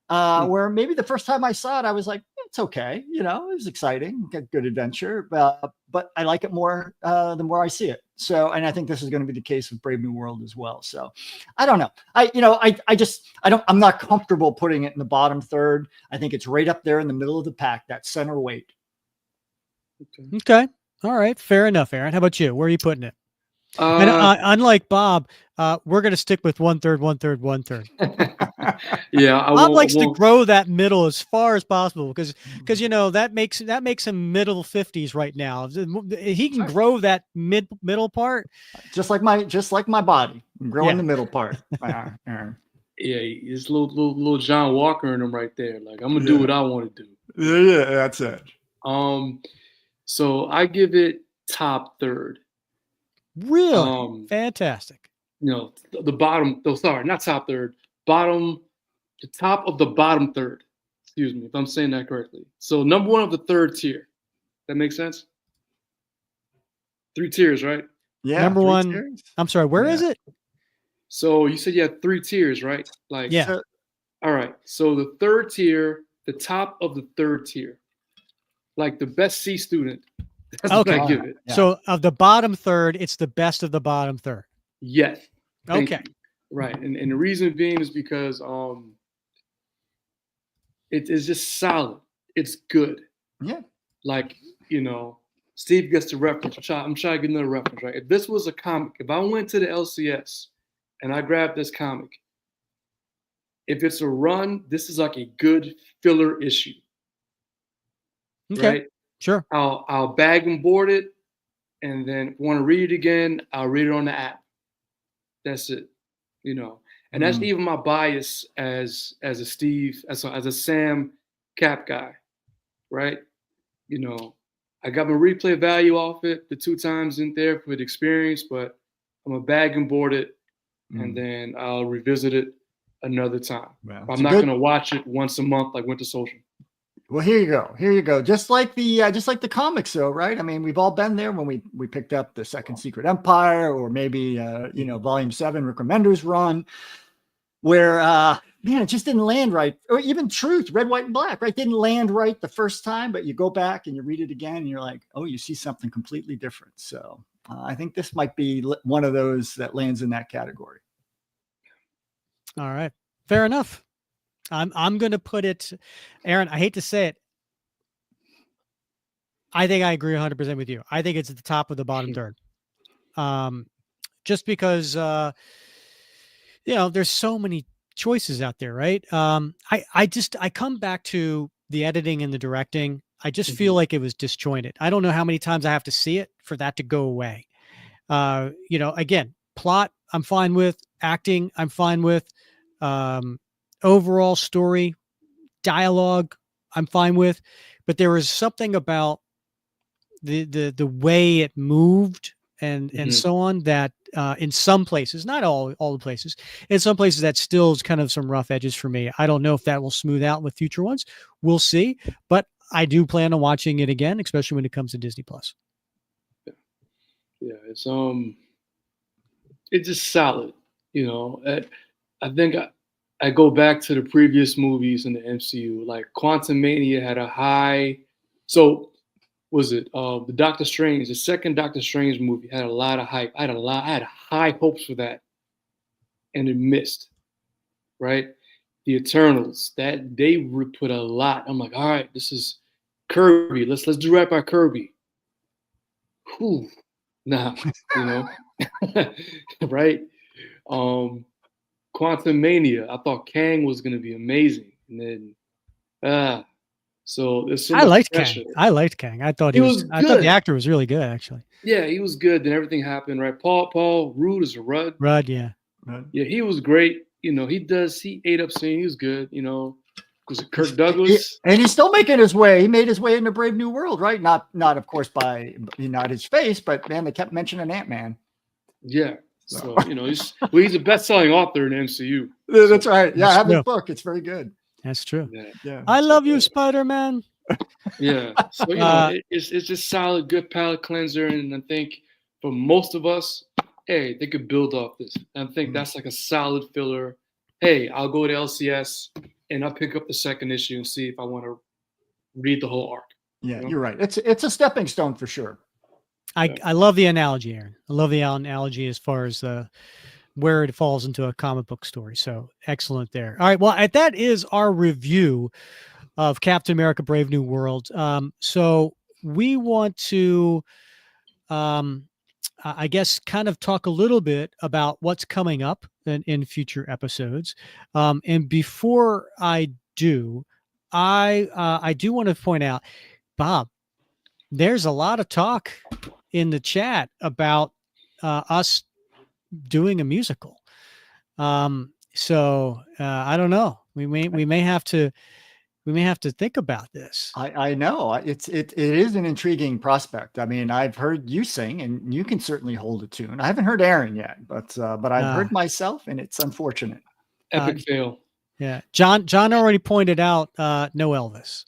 Where maybe the first time I saw it, I was like, it's okay. It was exciting, good adventure, but I like it more the more I see it. So, and I think this is going to be the case with Brave New World as well. So I don't know. I'm not comfortable putting it in the bottom third. I think it's right up there in the middle of the pack, that center weight. Okay. All right. Fair enough, Aaron. How about you? Where are you putting it? And unlike Bob, we're going to stick with 1/3, 1/3, 1/3. Yeah, Bob likes to grow that middle as far as possible because that makes him middle 50s right now. He can grow that middle part, just like my body. I'm growing the middle part. Aaron. Yeah, it's little John Walker in him right there. Like, I'm gonna do what I want to do. Yeah, that's it. So I give it top third. Really? Fantastic. The bottom, not top third, the top of the bottom third. Excuse me, if I'm saying that correctly. So number one of the third tier. That makes sense? 3 tiers, right? Yeah. Number one. Tiers? I'm sorry, where is it? So you said you had 3 tiers, right? Like, yeah. All right. So the third tier, the top of the third tier, like the best C student. That's okay. what I give it. Yeah. So of the bottom third, it's the best of the bottom third. Yes. Okay. You. Right. And the reason being is because it is just solid. It's good. Yeah. Like, Steve gets the reference. I'm trying to get another reference, right? If this was a comic, if I went to the LCS and I grabbed this comic, if it's a run, this is like a good filler issue, Okay. right? Sure. I'll bag and board it, and then if I want to read it again, I'll read it on the app. That's it, And that's even my bias as a Steve, as a Sam Cap guy, right? I got my replay value off it the 2 times in there for the experience, but I'm a bag and board it, and then I'll revisit it another time. Well, I'm not going to watch it once a month like Winter Soldier. Well, here you go. Here you go. Just like the comics, though, right? I mean, we've all been there when we picked up the Second Secret Empire, or maybe Volume 7, Rick Remender's run, where man, it just didn't land right. Or even Truth, Red, White, and Black, right? Didn't land right the first time, but you go back and you read it again, and you're like, oh, you see something completely different. So I think this might be one of those that lands in that category. All right, fair enough. I'm going to put it, Aaron, I hate to say it. I think I agree 100% with you. I think it's at the top of the bottom third. Just because, there's so many choices out there, right? I come back to the editing and the directing. I just feel like it was disjointed. I don't know how many times I have to see it for that to go away. Again, plot, I'm fine with. Acting, I'm fine with. Overall story, dialogue, I'm fine with, but there was something about the way it moved and so on that in some places, not all the places, in some places that still is kind of some rough edges for me. I don't know if that will smooth out with future ones. We'll see, but I do plan on watching it again, especially when it comes to Disney Plus. Yeah, it's just solid. I think I go back to the previous movies in the MCU, like Quantumania had a high. So was it the Doctor Strange? The second Doctor Strange movie had a lot of hype. I had high hopes for that, and it missed. Right, the Eternals, that they put a lot. I'm like, all right, this is Kirby. Let's do right by Kirby. Whew. Nah, right. Quantumania, I thought Kang was going to be amazing, and then so there's so much pressure. Kang. I liked Kang. I thought I thought the actor was really good, actually. Yeah, he was good. Then everything happened, right? Paul Rudd is a Rudd. Rudd, yeah. Yeah, he was great. He ate up scene. He was good. Was it Kirk Douglas? And he's still making his way. He made his way into Brave New World, right? Not of course by not his face, but man, they kept mentioning Ant-Man. Yeah. So, he's a best-selling author in the MCU. That's right. Yeah, I have his book. It's very good. That's true. Yeah. I love you, Spider-Man. Yeah. So, it's just solid, good palate cleanser. And I think for most of us, hey, they could build off this. And I think that's like a solid filler. Hey, I'll go to LCS and I'll pick up the second issue and see if I want to read the whole arc. Yeah, you're right. It's a stepping stone for sure. I love the analogy, Aaron. I love the analogy as far as where it falls into a comic book story. So excellent there. All right. Well, that is our review of Captain America: Brave New World. So we want to, I guess, kind of talk a little bit about what's coming up in future episodes. And before I do, I do want to point out, Bob, there's a lot of talk in the chat about us doing a musical. So I don't know. We may have to think about this. I know it is an intriguing prospect. I mean, I've heard you sing, and you can certainly hold a tune. I haven't heard Aaron yet, but I've heard myself, and it's unfortunate. Epic fail. Yeah, John already pointed out no Elvis.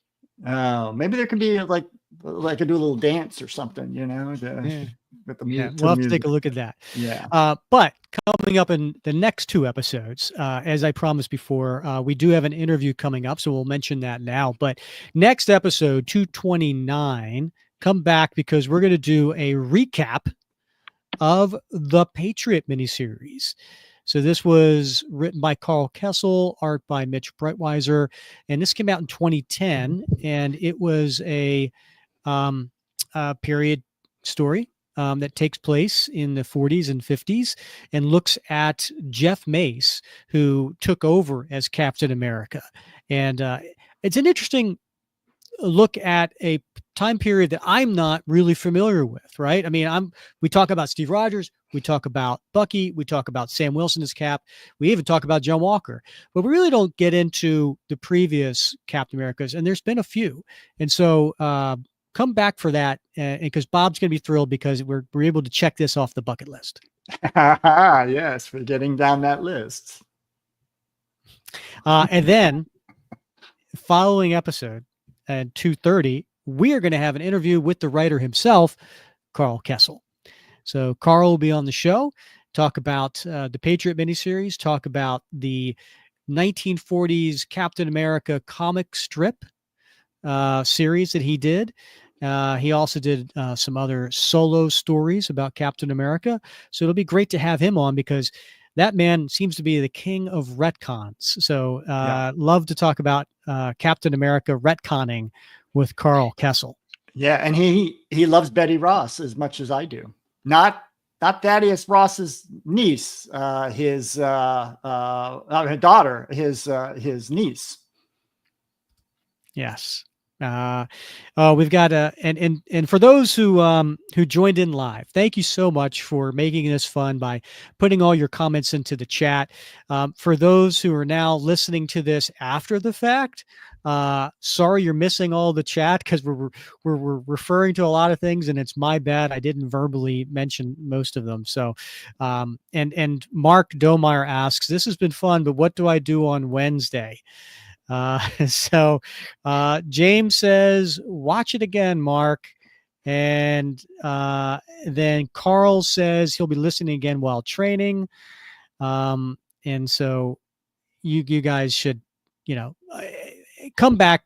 Oh, maybe there could be like I could do a little dance or something, with the music. We'll have to take a look at that. Yeah. But coming up in the next 2 episodes, as I promised before, we do have an interview coming up, so we'll mention that now. But next episode, 229, come back because we're going to do a recap of the Patriot miniseries. So this was written by Carl Kessel, art by Mitch Breitweiser, and this came out in 2010, and it was a period story that takes place in the 40s and 50s and looks at Jeff Mace, who took over as Captain America. And it's an interesting look at a time period that I'm not really familiar with, right? I mean, we talk about Steve Rogers, we talk about Bucky, we talk about Sam Wilson as Cap, we even talk about John Walker, but we really don't get into the previous Captain Americas, and there's been a few. And so come back for that, because Bob's going to be thrilled because we're able to check this off the bucket list. Yes, we're getting down that list. And then following episode at 2:30, we are going to have an interview with the writer himself, Carl Kessel. So Carl will be on the show, talk about the Patriot miniseries, talk about the 1940s Captain America comic strip series that he did. He also did some other solo stories about Captain America. So it'll be great to have him on because that man seems to be the king of retcons. So love to talk about Captain America retconning with Carl Kessel. Yeah, and he loves Betty Ross as much as I do. Not Thaddeus Ross's niece, his her daughter, his niece. Yes. We've got and for those who joined in live, thank you so much for making this fun by putting all your comments into the chat. For those who are now listening to this after the fact, sorry you're missing all the chat because we're referring to a lot of things and it's my bad. I didn't verbally mention most of them. So, and Mark Domeyer asks, this has been fun, but what do I do on Wednesday? So James says, watch it again, Mark. And then Carl says he'll be listening again while training. And so you guys should, come back,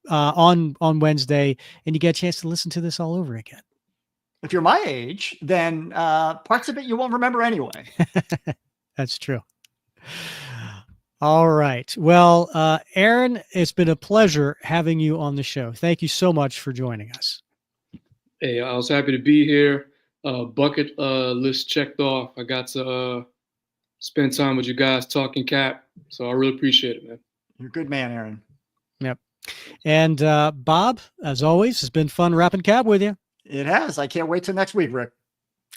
on Wednesday and you get a chance to listen to this all over again. If you're my age, then parts of it you won't remember anyway. That's true. All right. Well, Aaron, it's been a pleasure having you on the show. Thank you so much for joining us. Hey, I was happy to be here. Bucket list checked off. I got to spend time with you guys talking Cap. So I really appreciate it, man. You're a good man, Aaron. Yep. And Bob, as always, it's been fun rapping Cap with you. It has. I can't wait till next week, Rick.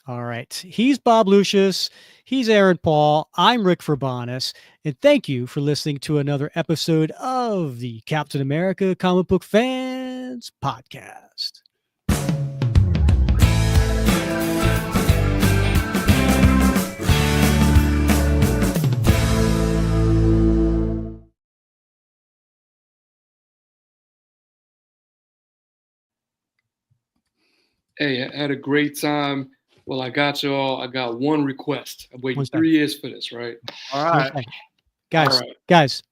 All right. He's Bob Lucius. He's Aaron Paul. I'm Rick Verbanis. And thank you for listening to another episode of the Captain America Comic Book Fans Podcast. Hey, I had a great time. Well, I got you all. I got one request. I've waited 3 years for this, right? All right. Okay. Guys,